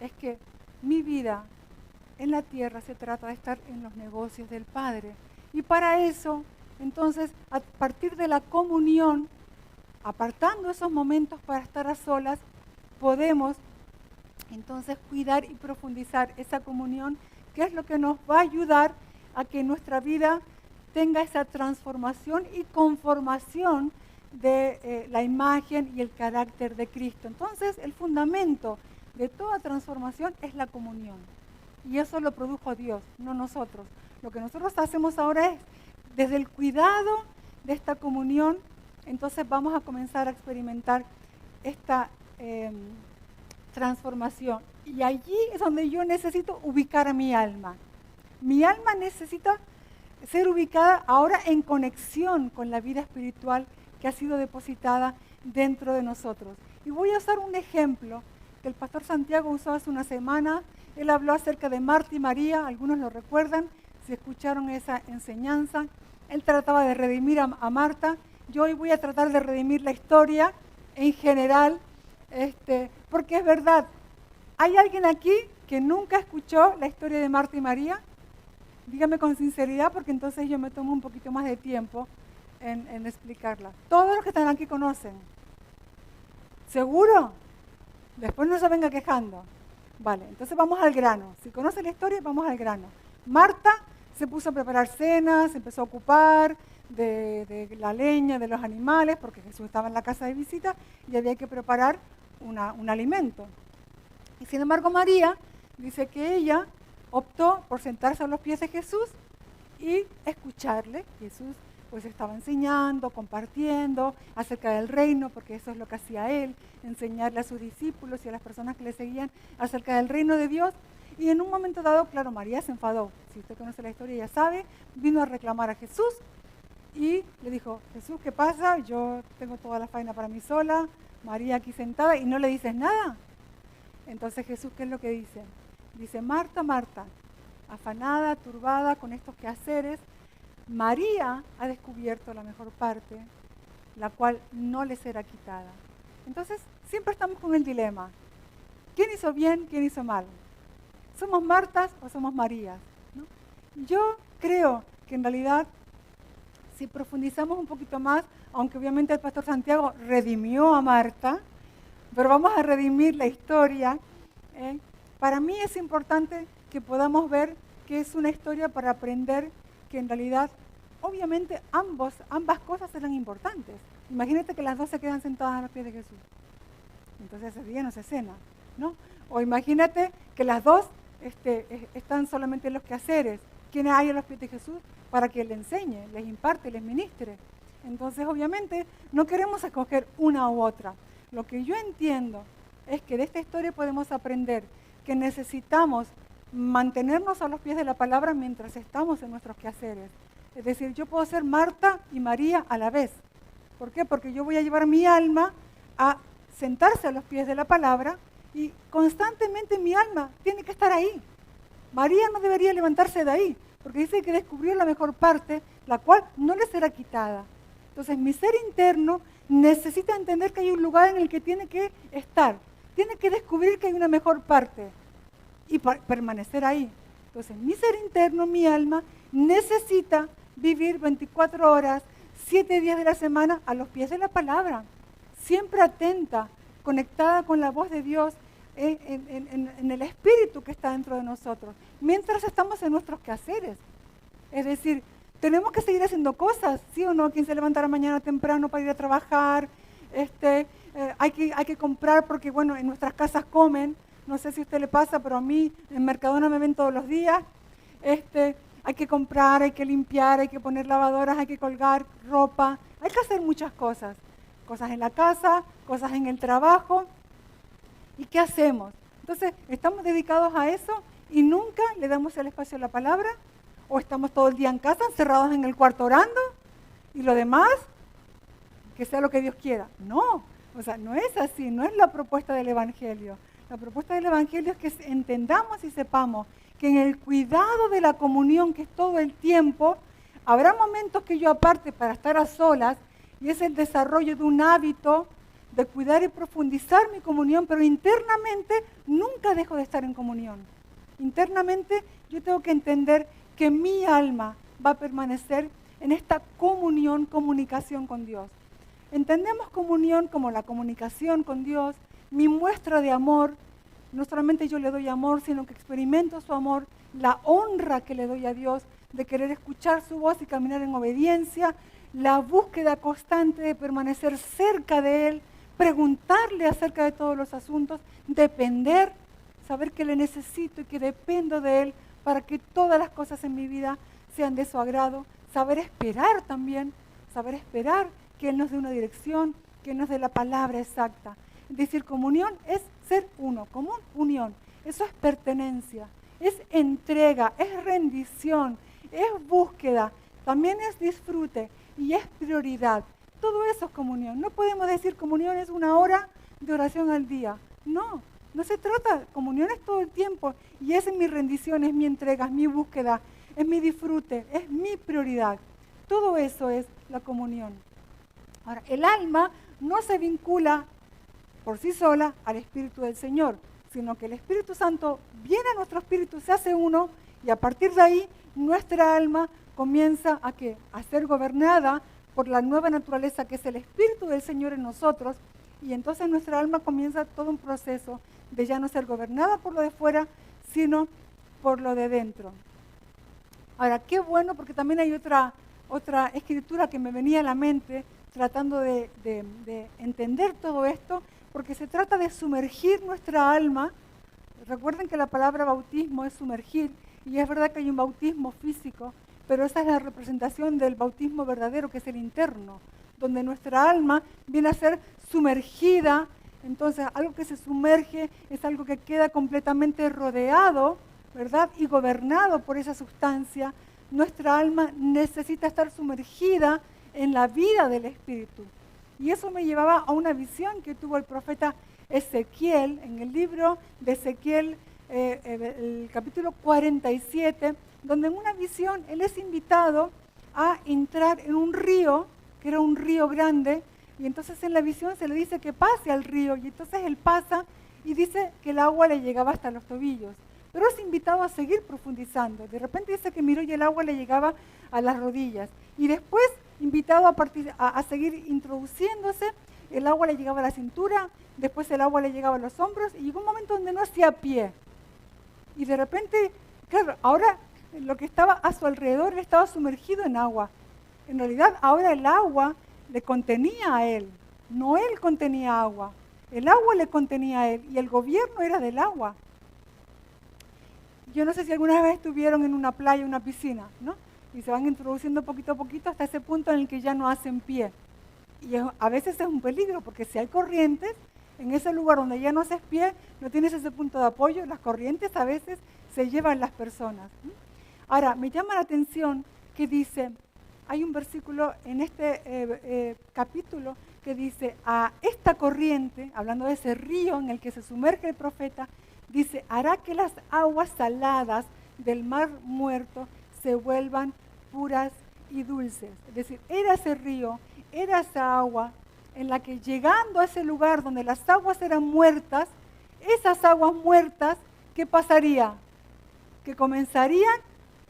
es que mi vida en la tierra se trata de estar en los negocios del Padre. Y para eso, entonces, a partir de la comunión, apartando esos momentos para estar a solas, podemos entonces cuidar y profundizar esa comunión, que es lo que nos va a ayudar a que nuestra vida tenga esa transformación y conformación de la imagen y el carácter de Cristo. Entonces, el fundamento de toda transformación es la comunión. Y eso lo produjo Dios, no nosotros. Lo que nosotros hacemos ahora es, desde el cuidado de esta comunión, entonces vamos a comenzar a experimentar esta transformación. Y allí es donde yo necesito ubicar a mi alma. Mi alma necesita ser ubicada ahora en conexión con la vida espiritual que ha sido depositada dentro de nosotros. Y voy a usar un ejemplo que el pastor Santiago usó hace una semana. Él habló acerca de Marta y María, algunos lo recuerdan, si escucharon esa enseñanza. Él trataba de redimir a Marta. Yo hoy voy a tratar de redimir la historia en general, porque es verdad. ¿Hay alguien aquí que nunca escuchó la historia de Marta y María? Dígame con sinceridad, porque entonces yo me tomo un poquito más de tiempo en explicarla. Todos los que están aquí conocen. ¿Seguro? Después no se venga quejando. Vale, entonces vamos al grano. Si conocen la historia, vamos al grano. Marta se puso a preparar cenas, se empezó a ocupar de la leña, de los animales, porque Jesús estaba en la casa de visita y había que preparar un alimento. Y sin embargo María dice que ella optó por sentarse a los pies de Jesús y escucharle. Jesús pues estaba enseñando, compartiendo acerca del reino, porque eso es lo que hacía Él, enseñarle a sus discípulos y a las personas que le seguían acerca del reino de Dios. Y en un momento dado, claro, María se enfadó. Si usted conoce la historia ya sabe, vino a reclamar a Jesús y le dijo: Jesús, ¿qué pasa? Yo tengo toda la faena para mí sola, María aquí sentada, y no le dices nada. Entonces Jesús, ¿qué es lo que dice? Dice: Marta, Marta, afanada, turbada con estos quehaceres, María ha descubierto la mejor parte, la cual no le será quitada. Entonces, siempre estamos con el dilema. ¿Quién hizo bien, quién hizo mal? ¿Somos Martas o somos Marías? ¿No? Yo creo que en realidad, si profundizamos un poquito más, aunque obviamente el pastor Santiago redimió a Marta, pero vamos a redimir la historia, para mí es importante que podamos ver que es una historia para aprender que en realidad, obviamente, ambas cosas eran importantes. Imagínate que las dos se quedan sentadas a los pies de Jesús. Entonces ese día no se cena, ¿no? O imagínate que las dos están solamente en los quehaceres. ¿Quiénes hay a los pies de Jesús? Para que Él les enseñe, les imparte, les ministre. Entonces, obviamente, no queremos escoger una u otra. Lo que yo entiendo es que de esta historia podemos aprender que necesitamos mantenernos a los pies de la palabra mientras estamos en nuestros quehaceres. Es decir, yo puedo ser Marta y María a la vez. ¿Por qué? Porque yo voy a llevar mi alma a sentarse a los pies de la palabra y constantemente mi alma tiene que estar ahí. María no debería levantarse de ahí, porque dice que descubrió la mejor parte, la cual no le será quitada. Entonces mi ser interno necesita entender que hay un lugar en el que tiene que estar, tiene que descubrir que hay una mejor parte y permanecer ahí. Entonces mi ser interno, mi alma, necesita vivir 24 horas, 7 días de la semana a los pies de la palabra, siempre atenta, conectada con la voz de Dios, en el espíritu que está dentro de nosotros, mientras estamos en nuestros quehaceres. Es decir, tenemos que seguir haciendo cosas, ¿sí o no? Quien se levantará mañana temprano para ir a trabajar, hay que comprar porque, bueno, en nuestras casas comen, no sé si a usted le pasa, pero a mí en Mercadona me ven todos los días. Hay que comprar, hay que limpiar, hay que poner lavadoras, hay que colgar ropa, hay que hacer muchas cosas. Cosas en la casa, cosas en el trabajo. ¿Y qué hacemos? Entonces, ¿estamos dedicados a eso y nunca le damos el espacio a la palabra? ¿O estamos todo el día en casa, encerrados en el cuarto orando? ¿Y lo demás? Que sea lo que Dios quiera. No, o sea, no es así, no es la propuesta del Evangelio. La propuesta del Evangelio es que entendamos y sepamos que en el cuidado de la comunión, que es todo el tiempo, habrá momentos que yo aparte para estar a solas, y es el desarrollo de un hábito de cuidar y profundizar mi comunión, pero internamente nunca dejo de estar en comunión. Internamente yo tengo que entender que mi alma va a permanecer en esta comunión, comunicación con Dios. Entendemos comunión como la comunicación con Dios, mi muestra de amor. No solamente yo le doy amor, sino que experimento su amor, la honra que le doy a Dios, de querer escuchar su voz y caminar en obediencia, la búsqueda constante de permanecer cerca de Él, preguntarle acerca de todos los asuntos, depender, saber que le necesito y que dependo de Él para que todas las cosas en mi vida sean de su agrado, saber esperar también, saber esperar que Él nos dé una dirección, que Él nos dé la palabra exacta. Es decir, comunión es ser uno, común, unión. Eso es pertenencia, es entrega, es rendición, es búsqueda, también es disfrute y es prioridad. Todo eso es comunión. No podemos decir comunión es 1 hora de oración al día. No, no se trata, comunión es todo el tiempo y es mi rendición, es mi entrega, es mi búsqueda, es mi disfrute, es mi prioridad. Todo eso es la comunión. Ahora, el alma no se vincula por sí sola al Espíritu del Señor, sino que el Espíritu Santo viene a nuestro espíritu, se hace uno, y a partir de ahí nuestra alma comienza a ser gobernada por la nueva naturaleza que es el Espíritu del Señor en nosotros, y entonces nuestra alma comienza todo un proceso de ya no ser gobernada por lo de fuera, sino por lo de dentro. Ahora, qué bueno, porque también hay otra escritura que me venía a la mente tratando de entender todo esto, porque se trata de sumergir nuestra alma. Recuerden que la palabra bautismo es sumergir, y es verdad que hay un bautismo físico, pero esa es la representación del bautismo verdadero, que es el interno, donde nuestra alma viene a ser sumergida. Entonces, algo que se sumerge es algo que queda completamente rodeado, ¿verdad? Y gobernado por esa sustancia. Nuestra alma necesita estar sumergida en la vida del Espíritu. Y eso me llevaba a una visión que tuvo el profeta Ezequiel, en el libro de Ezequiel, el capítulo 47, donde en una visión él es invitado a entrar en un río, que era un río grande, y entonces en la visión se le dice que pase al río, y entonces él pasa y dice que el agua le llegaba hasta los tobillos, pero es invitado a seguir profundizando. De repente dice que miró y el agua le llegaba a las rodillas, y después invitado a seguir introduciéndose, el agua le llegaba a la cintura, después el agua le llegaba a los hombros, y llegó un momento donde no hacía pie. Y de repente, claro, ahora lo que estaba a su alrededor, él estaba sumergido en agua. En realidad, ahora el agua le contenía a él, no él contenía agua. El agua le contenía a él, y el gobierno era del agua. Yo no sé si alguna vez estuvieron en una playa, una piscina, ¿no? Y se van introduciendo poquito a poquito hasta ese punto en el que ya no hacen pie. Y a veces es un peligro, porque si hay corrientes, en ese lugar donde ya no haces pie, no tienes ese punto de apoyo, las corrientes a veces se llevan las personas. Ahora, me llama la atención que dice, hay un versículo en este capítulo que dice, a esta corriente, hablando de ese río en el que se sumerge el profeta, dice, hará que las aguas saladas del mar muerto se vuelvan puras y dulces. Es decir, era ese río, era esa agua en la que llegando a ese lugar donde las aguas eran muertas, esas aguas muertas, ¿qué pasaría? Que comenzarían,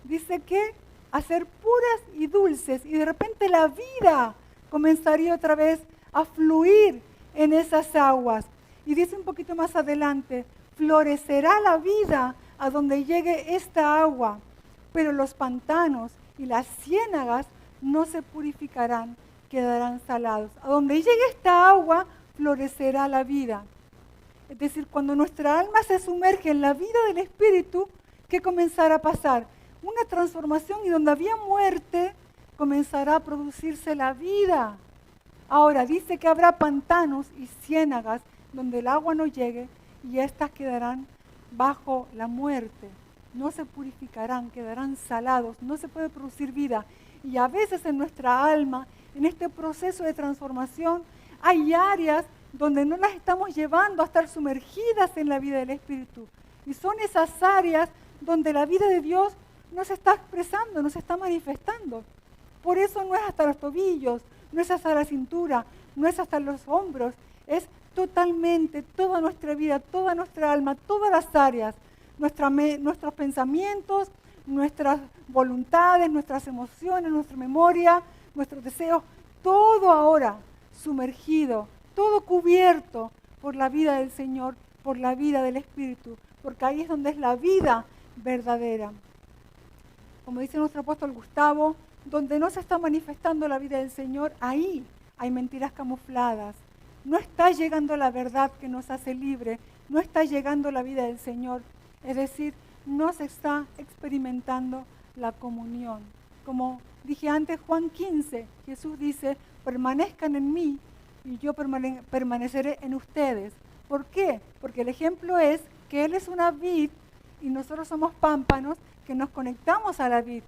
dice que, a ser puras y dulces, y de repente la vida comenzaría otra vez a fluir en esas aguas. Y dice un poquito más adelante, florecerá la vida a donde llegue esta agua, pero los pantanos y las ciénagas no se purificarán, quedarán salados. A donde llegue esta agua, florecerá la vida. Es decir, cuando nuestra alma se sumerge en la vida del Espíritu, ¿qué comenzará a pasar? Una transformación, y donde había muerte, comenzará a producirse la vida. Ahora, dice que habrá pantanos y ciénagas donde el agua no llegue, y éstas quedarán bajo la muerte. No se purificarán, quedarán salados, no se puede producir vida. Y a veces en nuestra alma, en este proceso de transformación, hay áreas donde no las estamos llevando a estar sumergidas en la vida del Espíritu. Y son esas áreas donde la vida de Dios no se está expresando, no se está manifestando. Por eso no es hasta los tobillos, no es hasta la cintura, no es hasta los hombros, es totalmente toda nuestra vida, toda nuestra alma, todas las áreas, nuestros pensamientos, nuestras voluntades, nuestras emociones, nuestra memoria, nuestros deseos, todo ahora sumergido, todo cubierto por la vida del Señor, por la vida del Espíritu, porque ahí es donde es la vida verdadera. Como dice nuestro apóstol Gustavo, donde no se está manifestando la vida del Señor, ahí hay mentiras camufladas. No está llegando la verdad que nos hace libre, no está llegando la vida del Señor. Es decir, no se está experimentando la comunión. Como dije antes, Juan 15, Jesús dice, permanezcan en mí y yo permaneceré en ustedes. ¿Por qué? Porque el ejemplo es que Él es una vid y nosotros somos pámpanos que nos conectamos a la vid.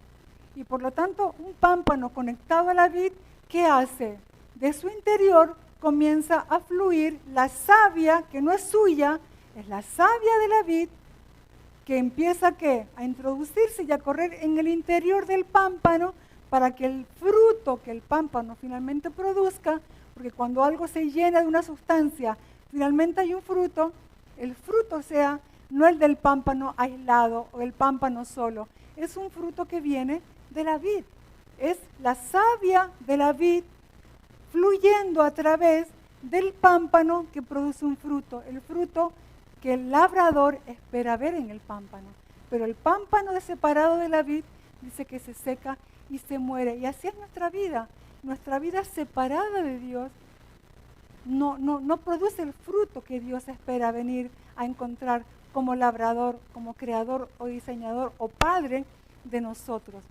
Y por lo tanto, un pámpano conectado a la vid, ¿qué hace? De su interior comienza a fluir la savia, que no es suya, es la savia de la vid, que empieza a introducirse y a correr en el interior del pámpano para que el fruto que el pámpano finalmente produzca, porque cuando algo se llena de una sustancia, finalmente hay un fruto, el fruto sea no el del pámpano aislado o el pámpano solo, es un fruto que viene de la vid, es la savia de la vid fluyendo a través del pámpano que produce un fruto, el fruto que el labrador espera ver en el pámpano. Pero el pámpano separado de la vid dice que se seca y se muere. Y así es nuestra vida separada de Dios no produce el fruto que Dios espera venir a encontrar como labrador, como creador o diseñador o padre de nosotros.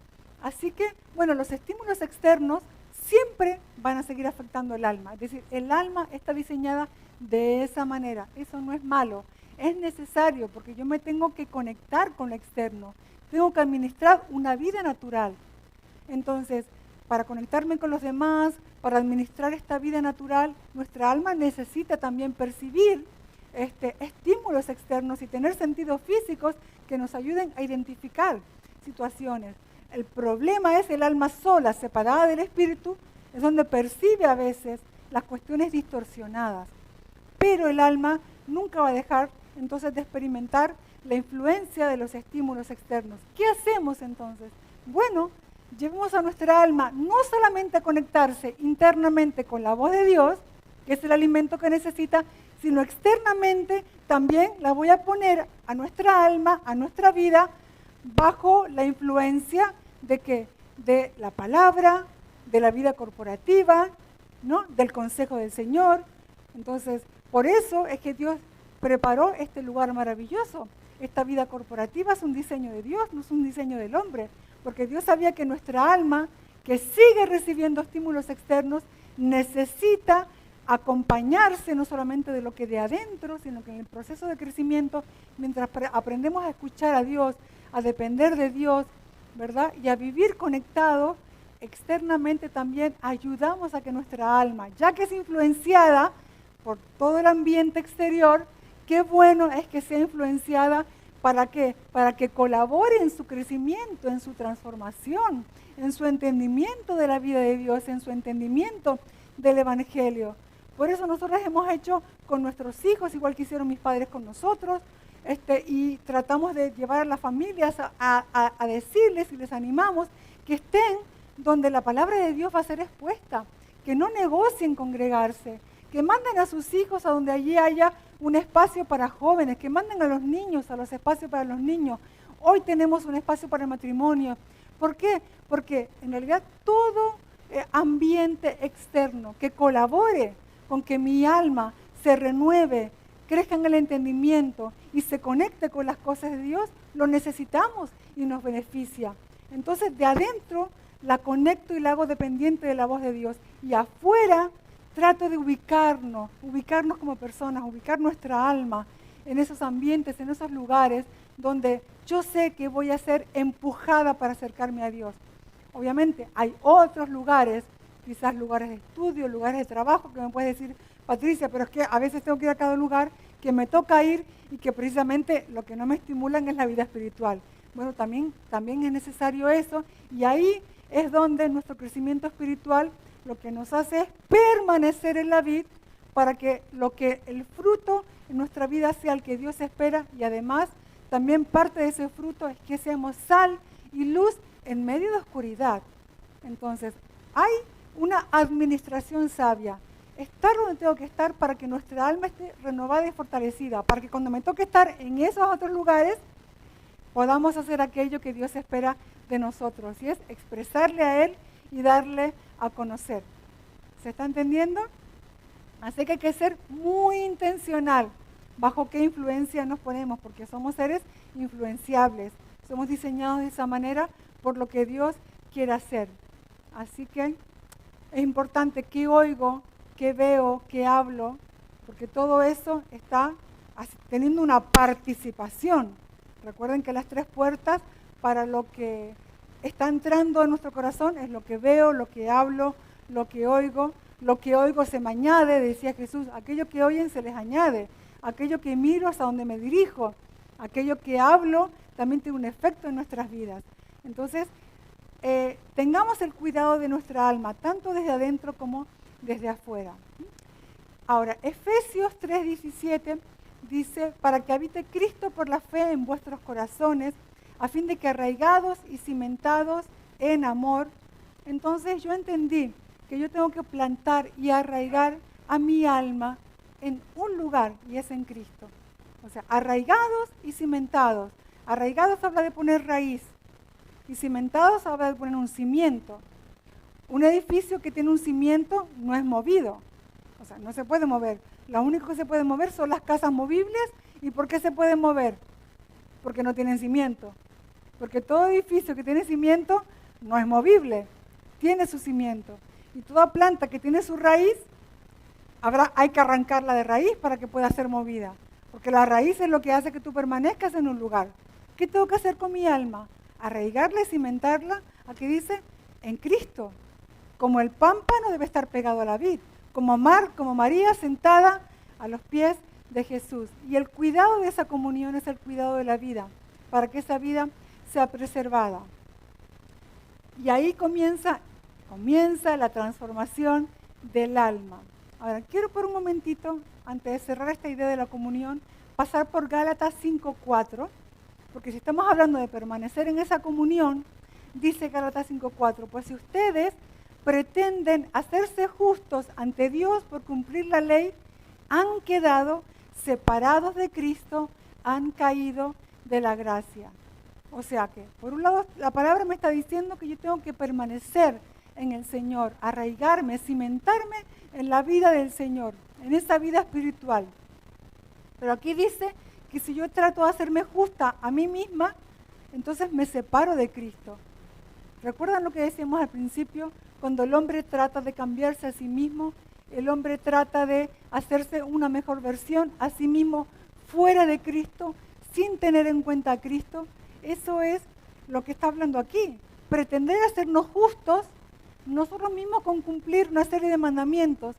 Así que, bueno, los estímulos externos siempre van a seguir afectando el alma. Es decir, el alma está diseñada de esa manera. Eso no es malo. Es necesario porque yo me tengo que conectar con lo externo. Tengo que administrar una vida natural. Entonces, para conectarme con los demás, para administrar esta vida natural, nuestra alma necesita también percibir estímulos externos y tener sentidos físicos que nos ayuden a identificar situaciones. El problema es el alma sola, separada del espíritu, es donde percibe a veces las cuestiones distorsionadas. Pero el alma nunca va a dejar entonces de experimentar la influencia de los estímulos externos. ¿Qué hacemos entonces? Bueno, llevemos a nuestra alma no solamente a conectarse internamente con la voz de Dios, que es el alimento que necesita, sino externamente también la voy a poner a nuestra alma, a nuestra vida, bajo la influencia de ¿qué? De la palabra, de la vida corporativa, ¿no? Del consejo del Señor. Entonces, por eso es que Dios preparó este lugar maravilloso. Esta vida corporativa es un diseño de Dios, no es un diseño del hombre, porque Dios sabía que nuestra alma, que sigue recibiendo estímulos externos, necesita acompañarse no solamente de lo que de adentro, sino que en el proceso de crecimiento, mientras aprendemos a escuchar a Dios, a depender de Dios, ¿verdad? Y a vivir conectados, externamente también ayudamos a que nuestra alma, ya que es influenciada por todo el ambiente exterior, qué bueno es que sea influenciada, ¿para qué? Para que colabore en su crecimiento, en su transformación, en su entendimiento de la vida de Dios, en su entendimiento del Evangelio. Por eso nosotros hemos hecho con nuestros hijos, igual que hicieron mis padres con nosotros, y tratamos de llevar a las familias a decirles y les animamos que estén donde la palabra de Dios va a ser expuesta, que no negocien congregarse, que manden a sus hijos a donde allí haya un espacio para jóvenes, que manden a los niños a los espacios para los niños. Hoy tenemos un espacio para el matrimonio. ¿Por qué? Porque en realidad todo ambiente externo que colabore con que mi alma se renueve crezca en el entendimiento y se conecte con las cosas de Dios, lo necesitamos y nos beneficia. Entonces de adentro la conecto y la hago dependiente de la voz de Dios. Y afuera trato de ubicarnos como personas, ubicar nuestra alma en esos ambientes, en esos lugares donde yo sé que voy a ser empujada para acercarme a Dios. Obviamente hay otros lugares, quizás lugares de estudio, lugares de trabajo, que me puedes decir, Patricia, pero es que a veces tengo que ir a cada lugar que me toca ir y que precisamente lo que no me estimulan es la vida espiritual. Bueno, también es necesario eso, y ahí es donde nuestro crecimiento espiritual lo que nos hace es permanecer en la vid para que el fruto en nuestra vida sea el que Dios espera, y además también parte de ese fruto es que seamos sal y luz en medio de oscuridad. Entonces, hay una administración sabia. Estar donde tengo que estar para que nuestra alma esté renovada y fortalecida, para que cuando me toque estar en esos otros lugares, podamos hacer aquello que Dios espera de nosotros, y es expresarle a Él y darle a conocer. ¿Se está entendiendo? Así que hay que ser muy intencional bajo qué influencia nos ponemos, porque somos seres influenciables, somos diseñados de esa manera por lo que Dios quiere hacer. Así que es importante qué oigo, qué veo, qué hablo, porque todo eso está teniendo una participación. Recuerden que las 3 puertas para lo que está entrando en nuestro corazón es lo que veo, lo que hablo, lo que oigo. Lo que oigo se me añade, decía Jesús, aquello que oyen se les añade, aquello que miro hasta donde me dirijo, aquello que hablo también tiene un efecto en nuestras vidas. Entonces, tengamos el cuidado de nuestra alma, tanto desde adentro como desde afuera. Ahora, Efesios 3:17 dice, para que habite Cristo por la fe en vuestros corazones, a fin de que arraigados y cimentados en amor. Entonces yo entendí que yo tengo que plantar y arraigar a mi alma en un lugar, y es en Cristo. O sea, arraigados y cimentados. Arraigados habla de poner raíz, y cimentados habla de poner un cimiento. Un edificio que tiene un cimiento no es movido, o sea, no se puede mover. Lo único que se puede mover son las casas movibles. ¿Y por qué se pueden mover? Porque no tienen cimiento. Porque todo edificio que tiene cimiento no es movible, tiene su cimiento. Y toda planta que tiene su raíz, hay que arrancarla de raíz para que pueda ser movida. Porque la raíz es lo que hace que tú permanezcas en un lugar. ¿Qué tengo que hacer con mi alma? Arraigarla y cimentarla, aquí dice, en Cristo. Como el pámpano debe estar pegado a la vid. Como María sentada a los pies de Jesús. Y el cuidado de esa comunión es el cuidado de la vida, para que esa vida sea preservada. Y ahí comienza la transformación del alma. Ahora, quiero por un momentito, antes de cerrar esta idea de la comunión, pasar por Gálatas 5:4, porque si estamos hablando de permanecer en esa comunión, dice Gálatas 5:4, pues si ustedes pretenden hacerse justos ante Dios por cumplir la ley, han quedado separados de Cristo, han caído de la gracia. O sea que, por un lado, la palabra me está diciendo que yo tengo que permanecer en el Señor, arraigarme, cimentarme en la vida del Señor, en esa vida espiritual. Pero aquí dice que si yo trato de hacerme justa a mí misma, entonces me separo de Cristo. ¿Recuerdan lo que decíamos al principio? Cuando el hombre trata de cambiarse a sí mismo, el hombre trata de hacerse una mejor versión a sí mismo fuera de Cristo, sin tener en cuenta a Cristo. Eso es lo que está hablando aquí. Pretender hacernos justos nosotros mismos con cumplir una serie de mandamientos.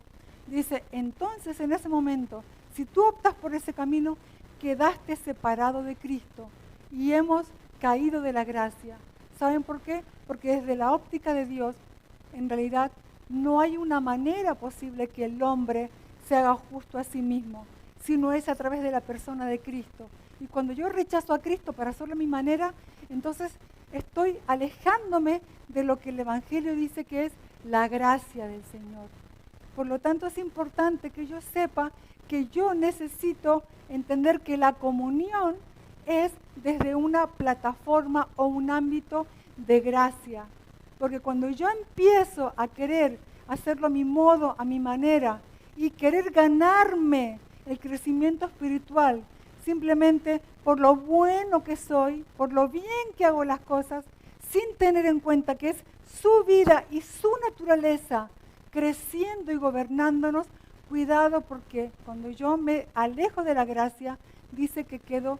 Dice, entonces en ese momento, si tú optas por ese camino, quedaste separado de Cristo y hemos caído de la gracia. ¿Saben por qué? Porque desde la óptica de Dios, en realidad no hay una manera posible que el hombre se haga justo a sí mismo, sino es a través de la persona de Cristo. Y cuando yo rechazo a Cristo para hacerlo a mi manera, entonces estoy alejándome de lo que el Evangelio dice que es la gracia del Señor. Por lo tanto, es importante que yo sepa que yo necesito entender que la comunión es desde una plataforma o un ámbito de gracia. Porque cuando yo empiezo a querer hacerlo a mi modo, a mi manera, y querer ganarme el crecimiento espiritual, simplemente por lo bueno que soy, por lo bien que hago las cosas, sin tener en cuenta que es su vida y su naturaleza creciendo y gobernándonos. Cuidado, porque cuando yo me alejo de la gracia, dice que quedo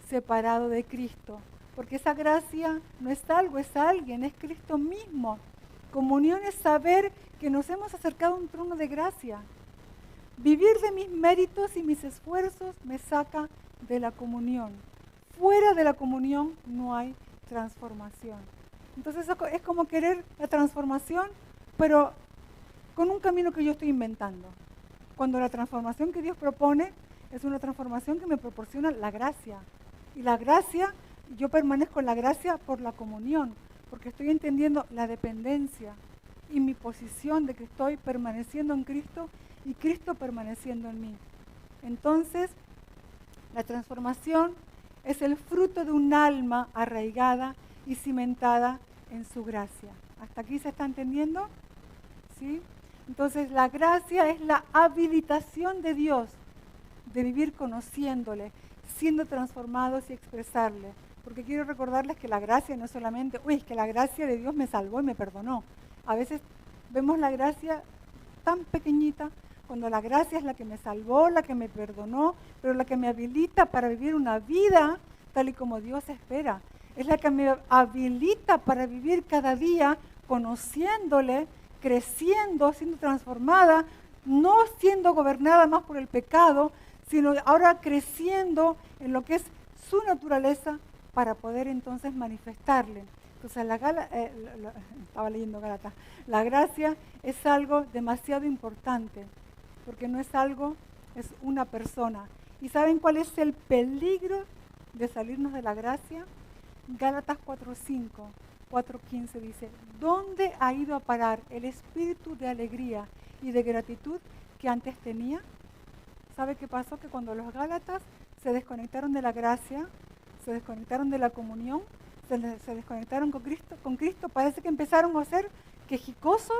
separado de Cristo. Porque esa gracia no es algo, es alguien, es Cristo mismo. Comunión es saber que nos hemos acercado a un trono de gracia. Vivir de mis méritos y mis esfuerzos me saca de la comunión. Fuera de la comunión no hay transformación. Entonces es como querer la transformación, pero con un camino que yo estoy inventando. Cuando la transformación que Dios propone es una transformación que me proporciona la gracia. Y la gracia, yo permanezco en la gracia por la comunión, porque estoy entendiendo la dependencia y mi posición de que estoy permaneciendo en Cristo y Cristo permaneciendo en mí. Entonces, la transformación es el fruto de un alma arraigada y cimentada en su gracia. ¿Hasta aquí se está entendiendo? ¿Sí? Entonces, la gracia es la habilitación de Dios de vivir conociéndole, siendo transformados y expresarle. Porque quiero recordarles que la gracia no es solamente, es que la gracia de Dios me salvó y me perdonó. A veces vemos la gracia tan pequeñita, cuando la gracia es la que me salvó, la que me perdonó, pero la que me habilita para vivir una vida tal y como Dios espera. Es la que me habilita para vivir cada día conociéndole, creciendo, siendo transformada, no siendo gobernada más por el pecado, sino ahora creciendo en lo que es su naturaleza para poder entonces manifestarle. Entonces, estaba leyendo Gálatas, la gracia es algo demasiado importante, porque no es algo, es una persona. ¿Y saben cuál es el peligro de salirnos de la gracia? Gálatas 4:5, 4:15 dice, ¿dónde ha ido a parar el espíritu de alegría y de gratitud que antes tenía? ¿Sabe qué pasó? Que cuando los Gálatas se desconectaron de la gracia, se desconectaron de la comunión, se desconectaron con Cristo, parece que empezaron a ser quejicosos,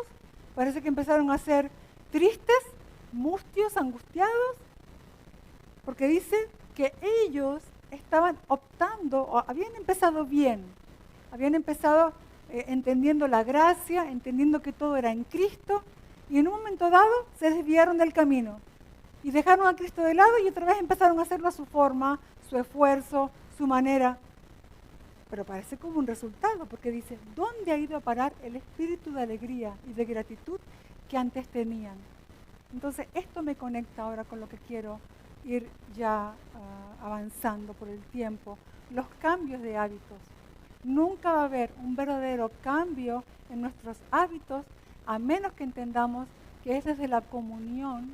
parece que empezaron a ser tristes, mustios, angustiados, porque dice que ellos estaban optando, o habían empezado bien, habían empezado entendiendo la gracia, entendiendo que todo era en Cristo, y en un momento dado se desviaron del camino y dejaron a Cristo de lado y otra vez empezaron a hacerlo a su forma, su esfuerzo, su manera. Pero parece como un resultado, porque dice, ¿dónde ha ido a parar el espíritu de alegría y de gratitud que antes tenían? Entonces, esto me conecta ahora con lo que quiero ir ya avanzando por el tiempo. Los cambios de hábitos. Nunca va a haber un verdadero cambio en nuestros hábitos a menos que entendamos que es desde la comunión,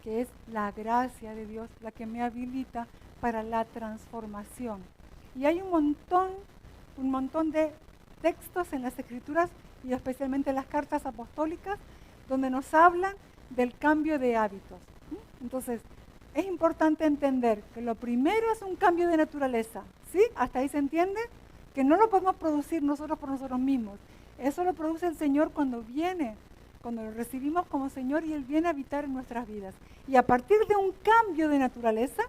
que es la gracia de Dios la que me habilita para la transformación. Y hay un montón de textos en las Escrituras y especialmente en las cartas apostólicas donde nos hablan del cambio de hábitos. Entonces, es importante entender que lo primero es un cambio de naturaleza, ¿sí? ¿Hasta ahí se entiende? Que no lo podemos producir nosotros por nosotros mismos. Eso lo produce el Señor cuando viene, cuando lo recibimos como Señor y Él viene a habitar en nuestras vidas. Y a partir de un cambio de naturaleza,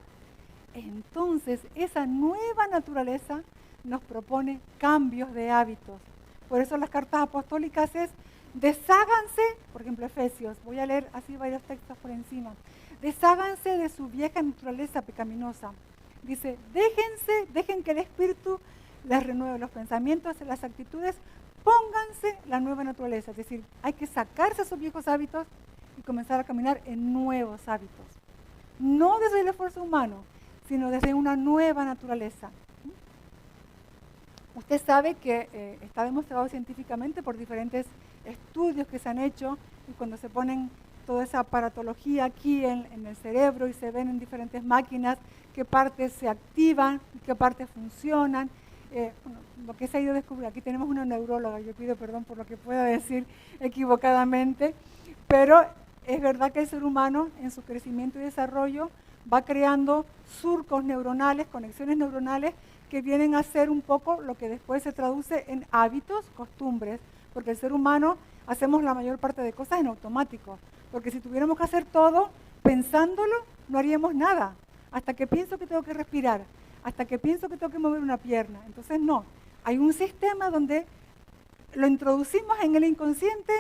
entonces esa nueva naturaleza nos propone cambios de hábitos. Por eso las cartas apostólicas es, desháganse, por ejemplo Efesios, voy a leer así varios textos por encima, desháganse de su vieja naturaleza pecaminosa. Dice, dejen que el Espíritu les renueve los pensamientos, las actitudes, pónganse la nueva naturaleza. Es decir, hay que sacarse esos viejos hábitos y comenzar a caminar en nuevos hábitos. No desde el esfuerzo humano, sino desde una nueva naturaleza. Usted sabe que está demostrado científicamente por diferentes estudios que se han hecho y cuando se ponen toda esa aparatología aquí en el cerebro y se ven en diferentes máquinas qué partes se activan y qué partes funcionan. Lo que se ha ido a descubrir, aquí tenemos una neuróloga, yo pido perdón por lo que pueda decir equivocadamente, pero es verdad que el ser humano en su crecimiento y desarrollo va creando surcos neuronales, conexiones neuronales que vienen a ser un poco lo que después se traduce en hábitos, costumbres, porque el ser humano hacemos la mayor parte de cosas en automático, porque si tuviéramos que hacer todo pensándolo, no haríamos nada. Hasta que pienso que tengo que respirar, hasta que pienso que tengo que mover una pierna. Entonces no, hay un sistema donde lo introducimos en el inconsciente,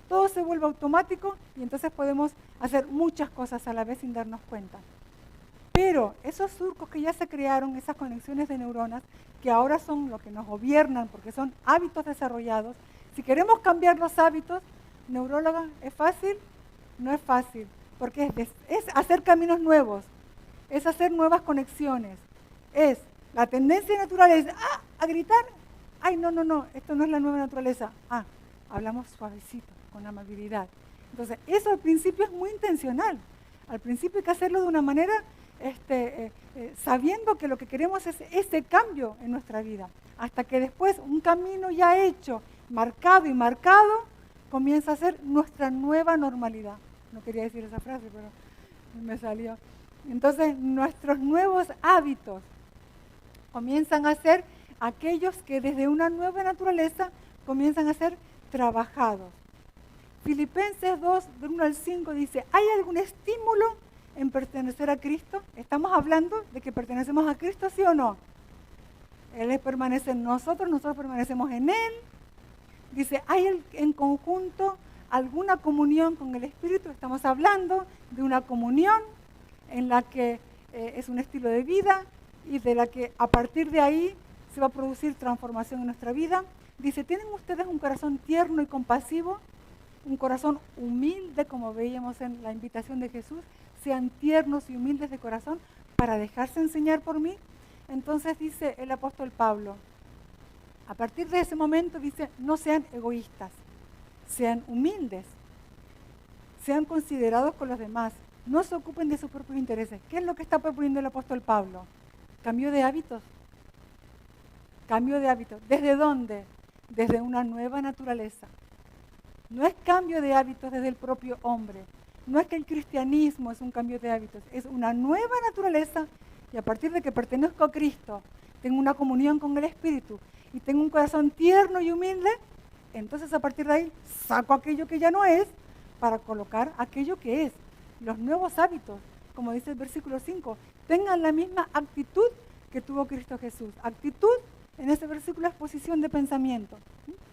todo se vuelve automático y entonces podemos hacer muchas cosas a la vez sin darnos cuenta. Pero esos surcos que ya se crearon, esas conexiones de neuronas, que ahora son lo que nos gobiernan porque son hábitos desarrollados, si queremos cambiar los hábitos, neuróloga, ¿es fácil? No es fácil, porque es hacer caminos nuevos, es hacer nuevas conexiones, es la tendencia natural es a gritar, ay no, esto no es la nueva naturaleza, hablamos suavecito, con amabilidad. Entonces, eso al principio es muy intencional, al principio hay que hacerlo de una manera sabiendo que lo que queremos es ese cambio en nuestra vida, hasta que después un camino ya hecho, marcado, comienza a ser nuestra nueva normalidad. No quería decir esa frase, pero me salió. Entonces, nuestros nuevos hábitos comienzan a ser aquellos que desde una nueva naturaleza comienzan a ser trabajados. Filipenses 2, del 1 al 5 dice, ¿hay algún estímulo en pertenecer a Cristo? ¿Estamos hablando de que pertenecemos a Cristo, sí o no? Él permanece en nosotros permanecemos en Él. Dice, ¿hay en conjunto alguna comunión con el Espíritu? Estamos hablando de una comunión en la que es un estilo de vida y de la que a partir de ahí se va a producir transformación en nuestra vida. Dice, ¿tienen ustedes un corazón tierno y compasivo? Un corazón humilde, como veíamos en la invitación de Jesús. Sean tiernos y humildes de corazón para dejarse enseñar por mí. Entonces dice el apóstol Pablo, a partir de ese momento dice, no sean egoístas, sean humildes, sean considerados con los demás, no se ocupen de sus propios intereses. ¿Qué es lo que está proponiendo el apóstol Pablo? Cambio de hábitos. Cambio de hábitos. ¿Desde dónde? Desde una nueva naturaleza. No es cambio de hábitos desde el propio hombre. No es que el cristianismo es un cambio de hábitos, es una nueva naturaleza y a partir de que pertenezco a Cristo, tengo una comunión con el Espíritu y tengo un corazón tierno y humilde, entonces a partir de ahí saco aquello que ya no es para colocar aquello que es. Los nuevos hábitos, como dice el versículo 5, tengan la misma actitud que tuvo Cristo Jesús. Actitud en ese versículo es posición de pensamiento.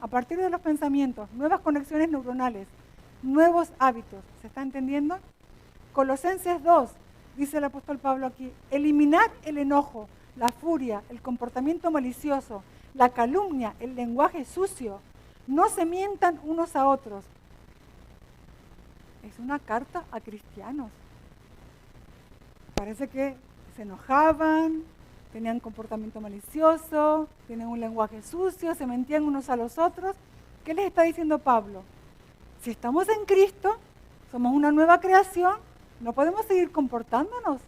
A partir de los pensamientos, nuevas conexiones neuronales, nuevos hábitos. ¿Se está entendiendo? Colosenses 2, dice el apóstol Pablo aquí, eliminar el enojo, la furia, el comportamiento malicioso, la calumnia, el lenguaje sucio. No se mientan unos a otros. Es una carta a cristianos. Parece que se enojaban, tenían comportamiento malicioso, tenían un lenguaje sucio, se mentían unos a los otros. ¿Qué les está diciendo Pablo? Si estamos en Cristo, somos una nueva creación, no podemos seguir comportándonos.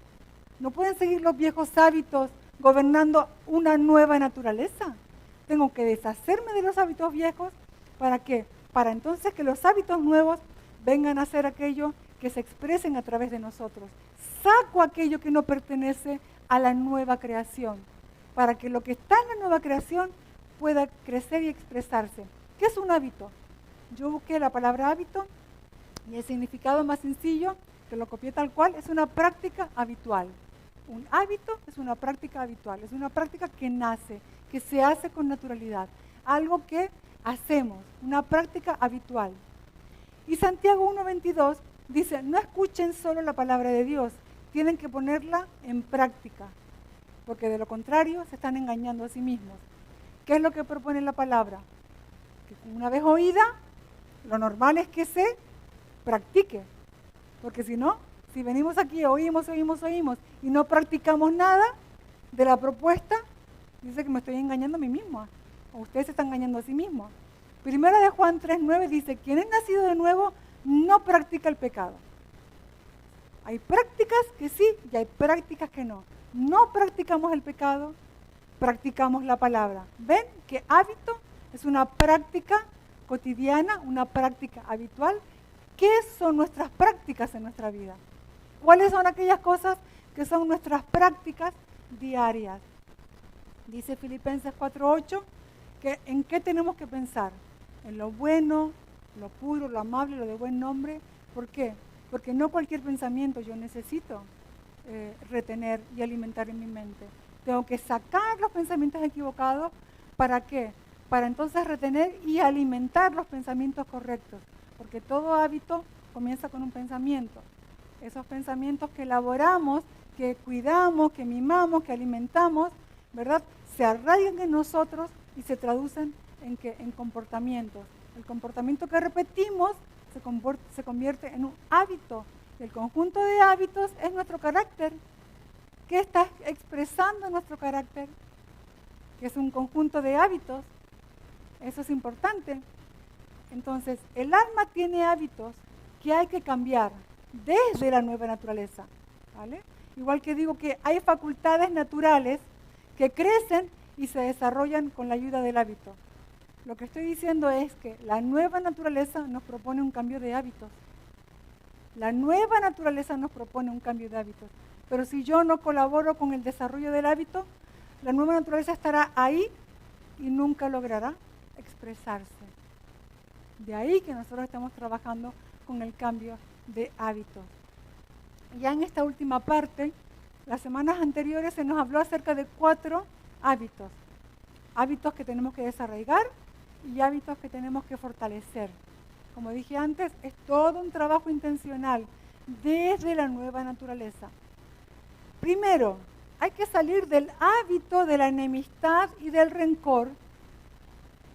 No pueden seguir los viejos hábitos gobernando una nueva naturaleza. Tengo que deshacerme de los hábitos viejos. ¿Para qué? Para entonces que los hábitos nuevos vengan a ser aquello que se expresen a través de nosotros. Saco aquello que no pertenece a la nueva creación, para que lo que está en la nueva creación pueda crecer y expresarse. ¿Qué es un hábito? Yo busqué la palabra hábito y el significado más sencillo, que lo copié tal cual, es una práctica habitual. Un hábito es una práctica habitual, es una práctica que nace, que se hace con naturalidad, algo que hacemos, una práctica habitual. Y Santiago 1:22 dice, no escuchen solo la palabra de Dios, tienen que ponerla en práctica, porque de lo contrario se están engañando a sí mismos. ¿Qué es lo que propone la palabra? Que una vez oída, lo normal es que se practique, porque si no, si venimos aquí, oímos y no practicamos nada de la propuesta, dice que me estoy engañando a mí mismo, o ustedes se están engañando a sí mismos. Primera de Juan 3:9 dice, quien es nacido de nuevo no practica el pecado. Hay prácticas que sí y hay prácticas que no. No practicamos el pecado, practicamos la palabra. ¿Ven que hábito es una práctica cotidiana, una práctica habitual? ¿Qué son nuestras prácticas en nuestra vida? ¿Cuáles son aquellas cosas que son nuestras prácticas diarias? Dice Filipenses 4:8 que ¿en qué tenemos que pensar? En lo bueno, lo puro, lo amable, lo de buen nombre. ¿Por qué? Porque no cualquier pensamiento yo necesito. retener y alimentar en mi mente. Tengo que sacar los pensamientos equivocados. ¿Para qué? Para entonces retener y alimentar los pensamientos correctos. Porque todo hábito comienza con un pensamiento. Esos pensamientos que elaboramos, que cuidamos, que mimamos, que alimentamos, ¿verdad? Se arraigan en nosotros y se traducen en comportamientos. El comportamiento que repetimos se convierte en un hábito. El conjunto de hábitos es nuestro carácter. ¿Qué está expresando nuestro carácter? Que es un conjunto de hábitos. Eso es importante. Entonces, el alma tiene hábitos que hay que cambiar desde la nueva naturaleza, ¿vale? Igual que digo que hay facultades naturales que crecen y se desarrollan con la ayuda del hábito. Lo que estoy diciendo es que la nueva naturaleza nos propone un cambio de hábitos. La nueva naturaleza nos propone un cambio de hábitos. Pero si yo no colaboro con el desarrollo del hábito, la nueva naturaleza estará ahí y nunca logrará expresarse. De ahí que nosotros estamos trabajando con el cambio de hábitos. Ya en esta última parte, las semanas anteriores se nos habló acerca de 4 hábitos. Hábitos que tenemos que desarraigar y hábitos que tenemos que fortalecer. Como dije antes, es todo un trabajo intencional desde la nueva naturaleza. Primero, hay que salir del hábito de la enemistad y del rencor.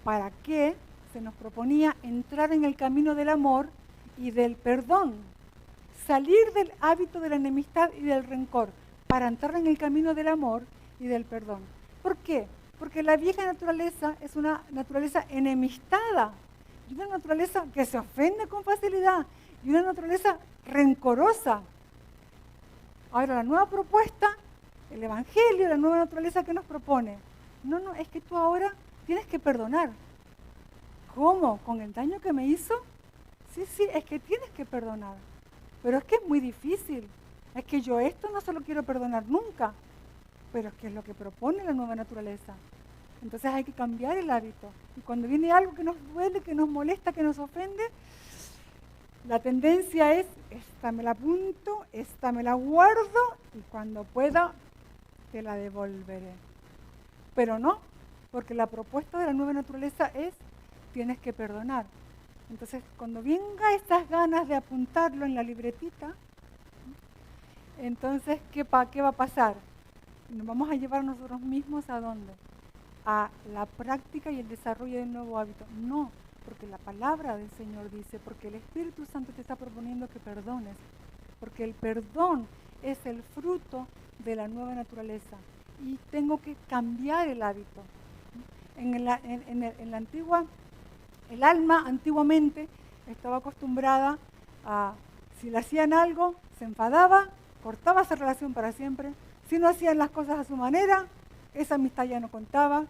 ¿Para qué? Se nos proponía entrar en el camino del amor y del perdón. Salir del hábito de la enemistad y del rencor para entrar en el camino del amor y del perdón. ¿Por qué? Porque la vieja naturaleza es una naturaleza enemistada, y una naturaleza que se ofende con facilidad, y una naturaleza rencorosa. Ahora, la nueva propuesta, el Evangelio, la nueva naturaleza que nos propone, no, es que tú ahora tienes que perdonar. ¿Cómo? ¿Con el daño que me hizo? Sí, es que tienes que perdonar. Pero es que es muy difícil. Es que yo esto no se lo quiero perdonar nunca. Pero es que es lo que propone la nueva naturaleza. Entonces hay que cambiar el hábito. Y cuando viene algo que nos duele, que nos molesta, que nos ofende, la tendencia es, esta me la apunto, esta me la guardo y cuando pueda te la devolveré. Pero no, porque la propuesta de la nueva naturaleza es, tienes que perdonar. Entonces, cuando venga estas ganas de apuntarlo en la libretita, entonces, ¿qué va a pasar? Nos vamos a llevar nosotros mismos ¿a dónde? A la práctica y el desarrollo del nuevo hábito. No, porque la palabra del Señor dice, porque el Espíritu Santo te está proponiendo que perdones, porque el perdón es el fruto de la nueva naturaleza y tengo que cambiar el hábito. En la antigua, el alma antiguamente estaba acostumbrada a, si le hacían algo, se enfadaba, cortaba esa relación para siempre. Si no hacían las cosas a su manera, esa amistad ya no contaba.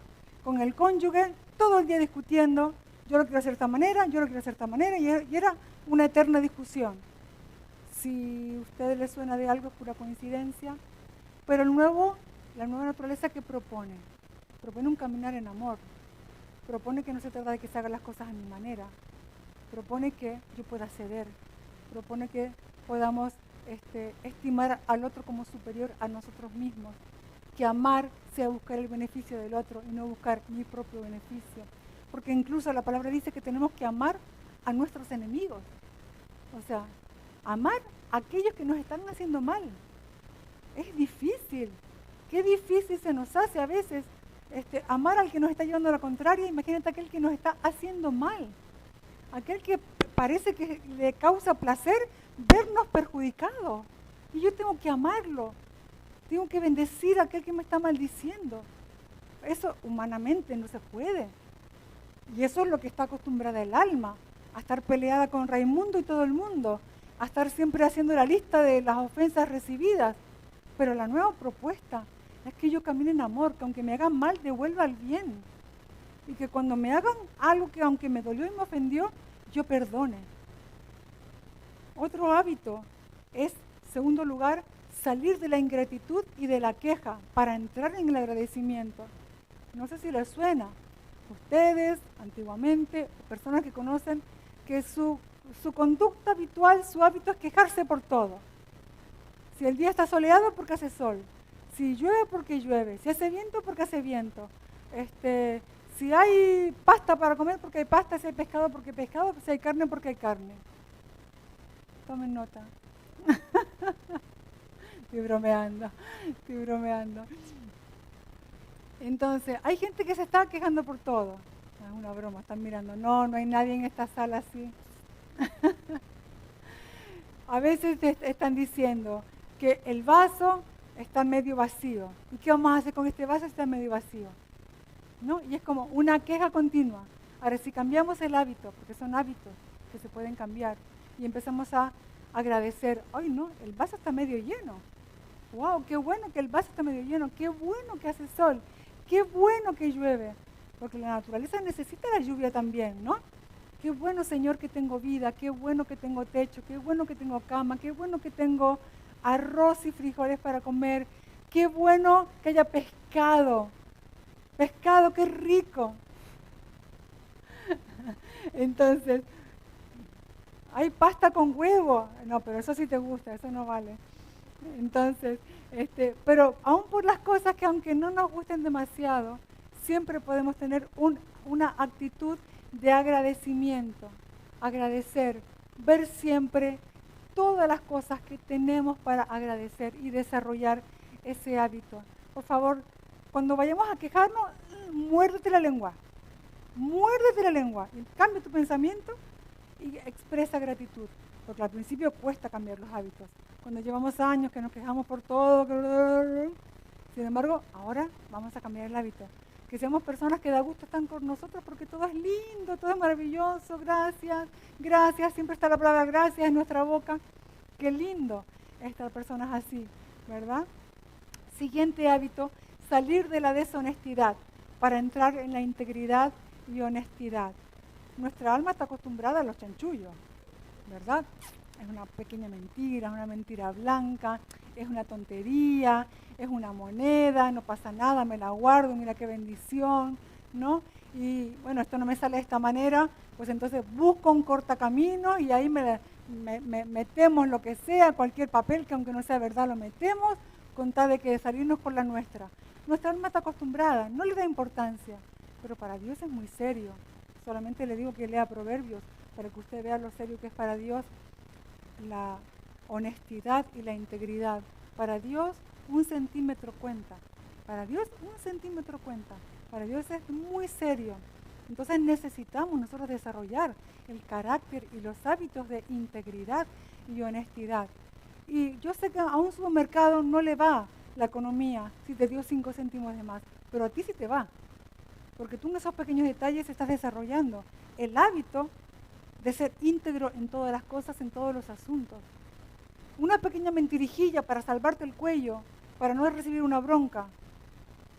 Con el cónyuge, todo el día discutiendo, yo lo quiero hacer de esta manera, yo lo quiero hacer de esta manera, y era una eterna discusión. Si a ustedes les suena de algo, es pura coincidencia. Pero la nueva naturaleza que propone un caminar en amor. Propone que no se trata de que se hagan las cosas a mi manera. Propone que yo pueda ceder. Propone que podamos estimar al otro como superior a nosotros mismos. Que amar sea buscar el beneficio del otro y no buscar mi propio beneficio. Porque incluso la palabra dice que tenemos que amar a nuestros enemigos. O sea, amar a aquellos que nos están haciendo mal. Es difícil. Qué difícil se nos hace a veces amar al que nos está llevando a la contraria. Imagínate aquel que nos está haciendo mal. Aquel que parece que le causa placer vernos perjudicados. Y yo tengo que amarlo. Tengo que bendecir a aquel que me está maldiciendo. Eso humanamente no se puede. Y eso es lo que está acostumbrada el alma. A estar peleada con Raimundo y todo el mundo. A estar siempre haciendo la lista de las ofensas recibidas. Pero la nueva propuesta es que yo camine en amor, que aunque me hagan mal, devuelva el bien. Y que cuando me hagan algo que aunque me dolió y me ofendió, yo perdone. Otro hábito es, segundo lugar, salir de la ingratitud y de la queja para entrar en el agradecimiento. No sé si les suena. Ustedes, antiguamente, personas que conocen que su conducta habitual, su hábito es quejarse por todo. Si el día está soleado, porque hace sol. Si llueve, porque llueve. Si hace viento, porque hace viento. Si hay pasta para comer, porque hay pasta. Si hay pescado, porque hay pescado. Si hay carne, porque hay carne. Tomen nota. Estoy bromeando. Entonces, hay gente que se está quejando por todo. Es una broma, están mirando. No hay nadie en esta sala así. A veces están diciendo que el vaso está medio vacío. ¿Y qué vamos a hacer con este vaso si está medio vacío? ¿No? Y es como una queja continua. Ahora, si cambiamos el hábito, porque son hábitos que se pueden cambiar, y empezamos a agradecer, ¡ay no! El vaso está medio lleno. ¡Wow! ¡Qué bueno que el vaso está medio lleno! ¡Qué bueno que hace sol! ¡Qué bueno que llueve! Porque la naturaleza necesita la lluvia también, ¿no? Qué bueno, Señor, que tengo vida, qué bueno que tengo techo, qué bueno que tengo cama, qué bueno que tengo arroz y frijoles para comer, qué bueno que haya pescado. Pescado, qué rico. Entonces, hay pasta con huevo. No, pero eso sí te gusta, eso no vale. Entonces, pero aún por las cosas que aunque no nos gusten demasiado, siempre podemos tener una actitud de agradecimiento, agradecer, ver siempre todas las cosas que tenemos para agradecer y desarrollar ese hábito. Por favor, cuando vayamos a quejarnos, muérdete la lengua, cambia tu pensamiento y expresa gratitud, porque al principio cuesta cambiar los hábitos. Cuando llevamos años que nos quejamos por todo, sin embargo, ahora vamos a cambiar el hábito. Que seamos personas que da gusto estar con nosotros porque todo es lindo, todo es maravilloso, gracias, siempre está la palabra gracias en nuestra boca. Qué lindo estar personas así, ¿verdad? Siguiente hábito, salir de la deshonestidad para entrar en la integridad y honestidad. Nuestra alma está acostumbrada a los chanchullos, ¿verdad? Es una pequeña mentira, es una mentira blanca, es una tontería, es una moneda, no pasa nada, me la guardo, mira qué bendición, ¿no? Y bueno, esto no me sale de esta manera, pues entonces busco un cortacamino y ahí metemos lo que sea, cualquier papel que aunque no sea verdad lo metemos, con tal de que salirnos por la nuestra. Nuestra alma está acostumbrada, no le da importancia, pero para Dios es muy serio. Solamente le digo que lea Proverbios para que usted vea lo serio que es para Dios la honestidad y la integridad. Para Dios 1 centímetro cuenta. Para Dios 1 centímetro cuenta. Para Dios es muy serio. Entonces necesitamos nosotros desarrollar el carácter y los hábitos de integridad y honestidad. Y yo sé que a un supermercado no le va la economía si te dio 5 céntimos de más, pero a ti sí te va. Porque tú en esos pequeños detalles estás desarrollando el hábito de ser íntegro en todas las cosas, en todos los asuntos. Una pequeña mentirijilla para salvarte el cuello, para no recibir una bronca,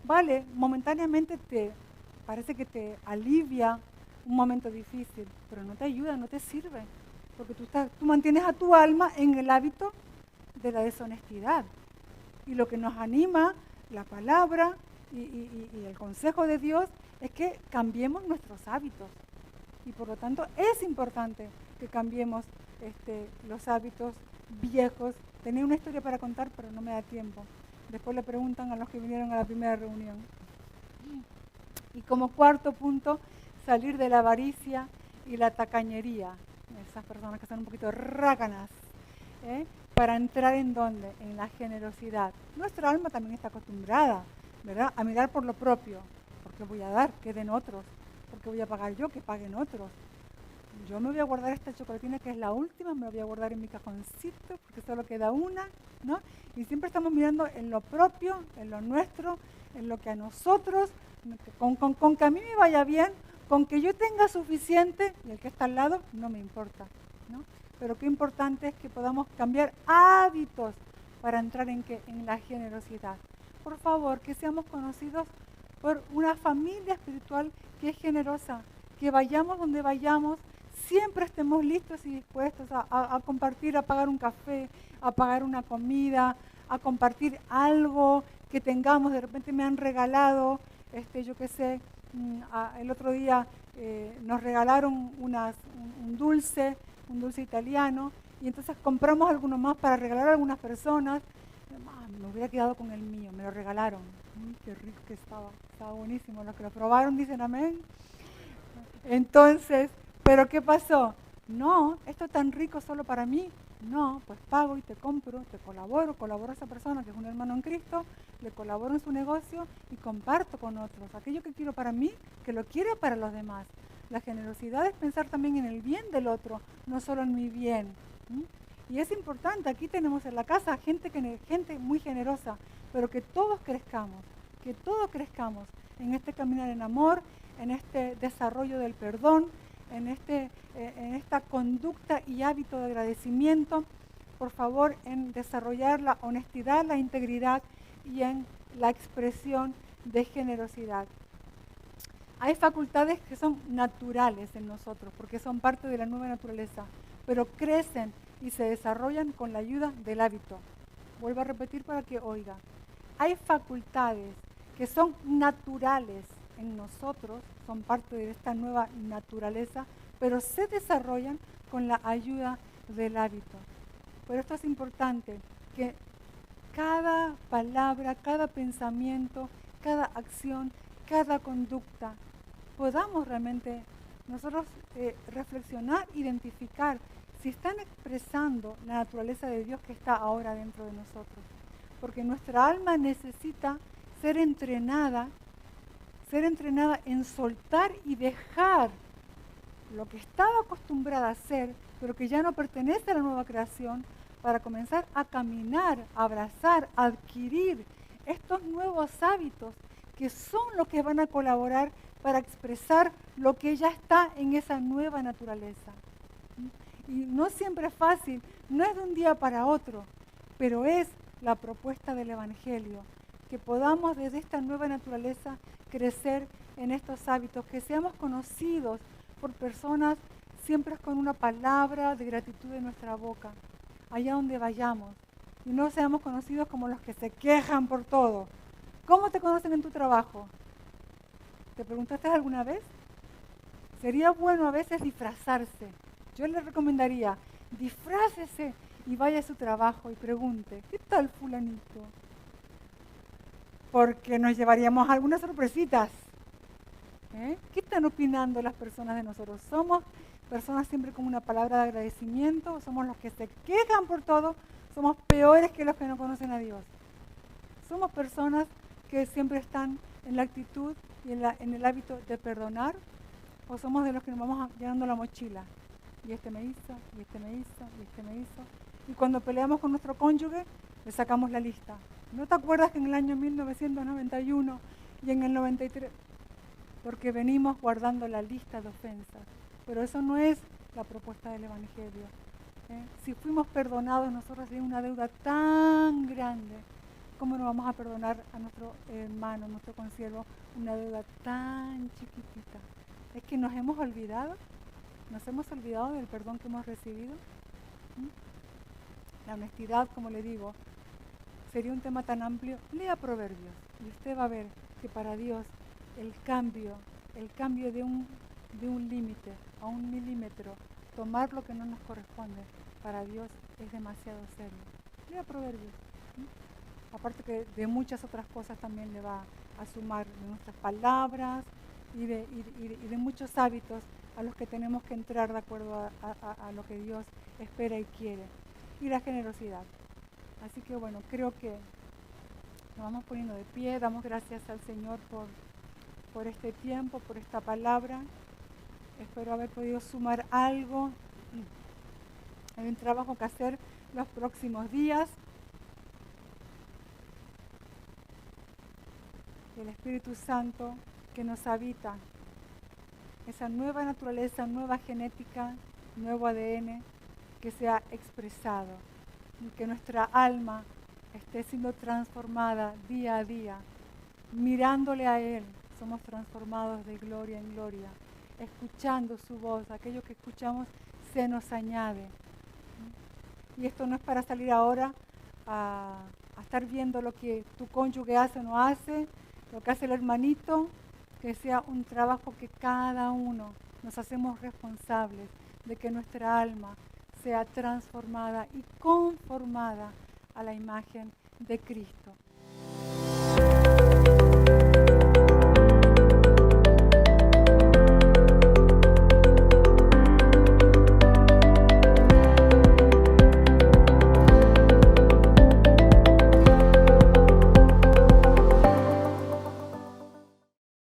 vale, momentáneamente parece que te alivia un momento difícil, pero no te ayuda, no te sirve, porque tú mantienes a tu alma en el hábito de la deshonestidad. Y lo que nos anima, la palabra y el consejo de Dios, es que cambiemos nuestros hábitos. Y por lo tanto es importante que cambiemos los hábitos viejos. Tenía una historia para contar, pero no me da tiempo. Después le preguntan a los que vinieron a la primera reunión. Y como cuarto punto, salir de la avaricia y la tacañería. Esas personas que son un poquito rácanas. Para entrar ¿en dónde? En la generosidad. Nuestra alma también está acostumbrada, ¿verdad?, a mirar por lo propio. ¿Por qué voy a dar? Que den otros. ¿Por qué voy a pagar yo? Que paguen otros. Yo me voy a guardar esta chocolatina que es la última, me la voy a guardar en mi cajoncito porque solo queda una, ¿no? Y siempre estamos mirando en lo propio, en lo nuestro, en lo que a nosotros, con que a mí me vaya bien, con que yo tenga suficiente, y el que está al lado no me importa, ¿no? Pero qué importante es que podamos cambiar hábitos para entrar en la generosidad. Por favor, que seamos conocidos por una familia espiritual que es generosa, que vayamos donde vayamos, siempre estemos listos y dispuestos a compartir, a pagar un café, a pagar una comida, a compartir algo que tengamos. De repente me han regalado, yo qué sé, el otro día nos regalaron un dulce italiano, y entonces compramos algunos más para regalar a algunas personas. Me hubiera quedado con el mío, me lo regalaron. Qué rico que estaba buenísimo. Los que lo probaron dicen amén. Entonces, ¿pero qué pasó? No, esto es tan rico solo para mí. No, pues pago y te compro, te colaboro a esa persona que es un hermano en Cristo, le colaboro en su negocio y comparto con otros. Aquello que quiero para mí, que lo quiero para los demás. La generosidad es pensar también en el bien del otro, no solo en mi bien. Y es importante, aquí tenemos en la casa gente muy generosa, pero que todos crezcamos en este caminar en amor, en este desarrollo del perdón, en esta conducta y hábito de agradecimiento, por favor, en desarrollar la honestidad, la integridad y en la expresión de generosidad. Hay facultades que son naturales en nosotros, porque son parte de la nueva naturaleza, pero crecen y se desarrollan con la ayuda del hábito. Vuelvo a repetir para que oiga. Hay facultades que son naturales en nosotros, son parte de esta nueva naturaleza, pero se desarrollan con la ayuda del hábito. Por esto es importante que cada palabra, cada pensamiento, cada acción, cada conducta, podamos realmente nosotros reflexionar, identificar si están expresando la naturaleza de Dios que está ahora dentro de nosotros. Porque nuestra alma necesita ser entrenada en soltar y dejar lo que estaba acostumbrada a hacer, pero que ya no pertenece a la nueva creación, para comenzar a caminar, a abrazar, a adquirir estos nuevos hábitos que son los que van a colaborar para expresar lo que ya está en esa nueva naturaleza. Y no siempre es fácil, no es de un día para otro, pero es la propuesta del Evangelio, que podamos desde esta nueva naturaleza crecer en estos hábitos, que seamos conocidos por personas siempre con una palabra de gratitud en nuestra boca, allá donde vayamos, y no seamos conocidos como los que se quejan por todo. ¿Cómo te conocen en tu trabajo? ¿Te preguntaste alguna vez? Sería bueno a veces disfrazarse. Yo le recomendaría, disfrácese y vaya a su trabajo y pregunte, ¿qué tal fulanito? Porque nos llevaríamos algunas sorpresitas. ¿Qué están opinando las personas de nosotros? ¿Somos personas siempre con una palabra de agradecimiento? ¿Somos los que se quejan por todo? ¿Somos peores que los que no conocen a Dios? ¿Somos personas que siempre están en la actitud y en el hábito de perdonar? ¿O somos de los que nos vamos llenando la mochila? Y este me hizo, y este me hizo, y este me hizo. Y cuando peleamos con nuestro cónyuge, le sacamos la lista. ¿No te acuerdas que en el año 1991 y en el 93? Porque venimos guardando la lista de ofensas. Pero eso no es la propuesta del Evangelio. Si fuimos perdonados nosotros de una deuda tan grande, ¿cómo no vamos a perdonar a nuestro hermano, nuestro consiervo, una deuda tan chiquitita? Es que nos hemos olvidado del perdón que hemos recibido. La honestidad, como le digo, sería un tema tan amplio. Lea Proverbios y usted va a ver que para Dios el cambio de un límite a un milímetro, tomar lo que no nos corresponde, para Dios es demasiado serio. Lea Proverbios. Aparte que de muchas otras cosas también le va a sumar de nuestras palabras y de muchos hábitos a los que tenemos que entrar de acuerdo a lo que Dios espera y quiere. Y la generosidad. Así que bueno, creo que nos vamos poniendo de pie, damos gracias al Señor por este tiempo, por esta palabra. Espero haber podido sumar algo. Hay un trabajo que hacer los próximos días. El Espíritu Santo que nos habita, esa nueva naturaleza, nueva genética, nuevo ADN que se ha expresado y que nuestra alma esté siendo transformada día a día. Mirándole a Él, somos transformados de gloria en gloria. Escuchando su voz, aquello que escuchamos se nos añade. Y esto no es para salir ahora a estar viendo lo que tu cónyuge hace o no hace, lo que hace el hermanito, que sea un trabajo que cada uno nos hacemos responsables de que nuestra alma sea transformada y conformada a la imagen de Cristo.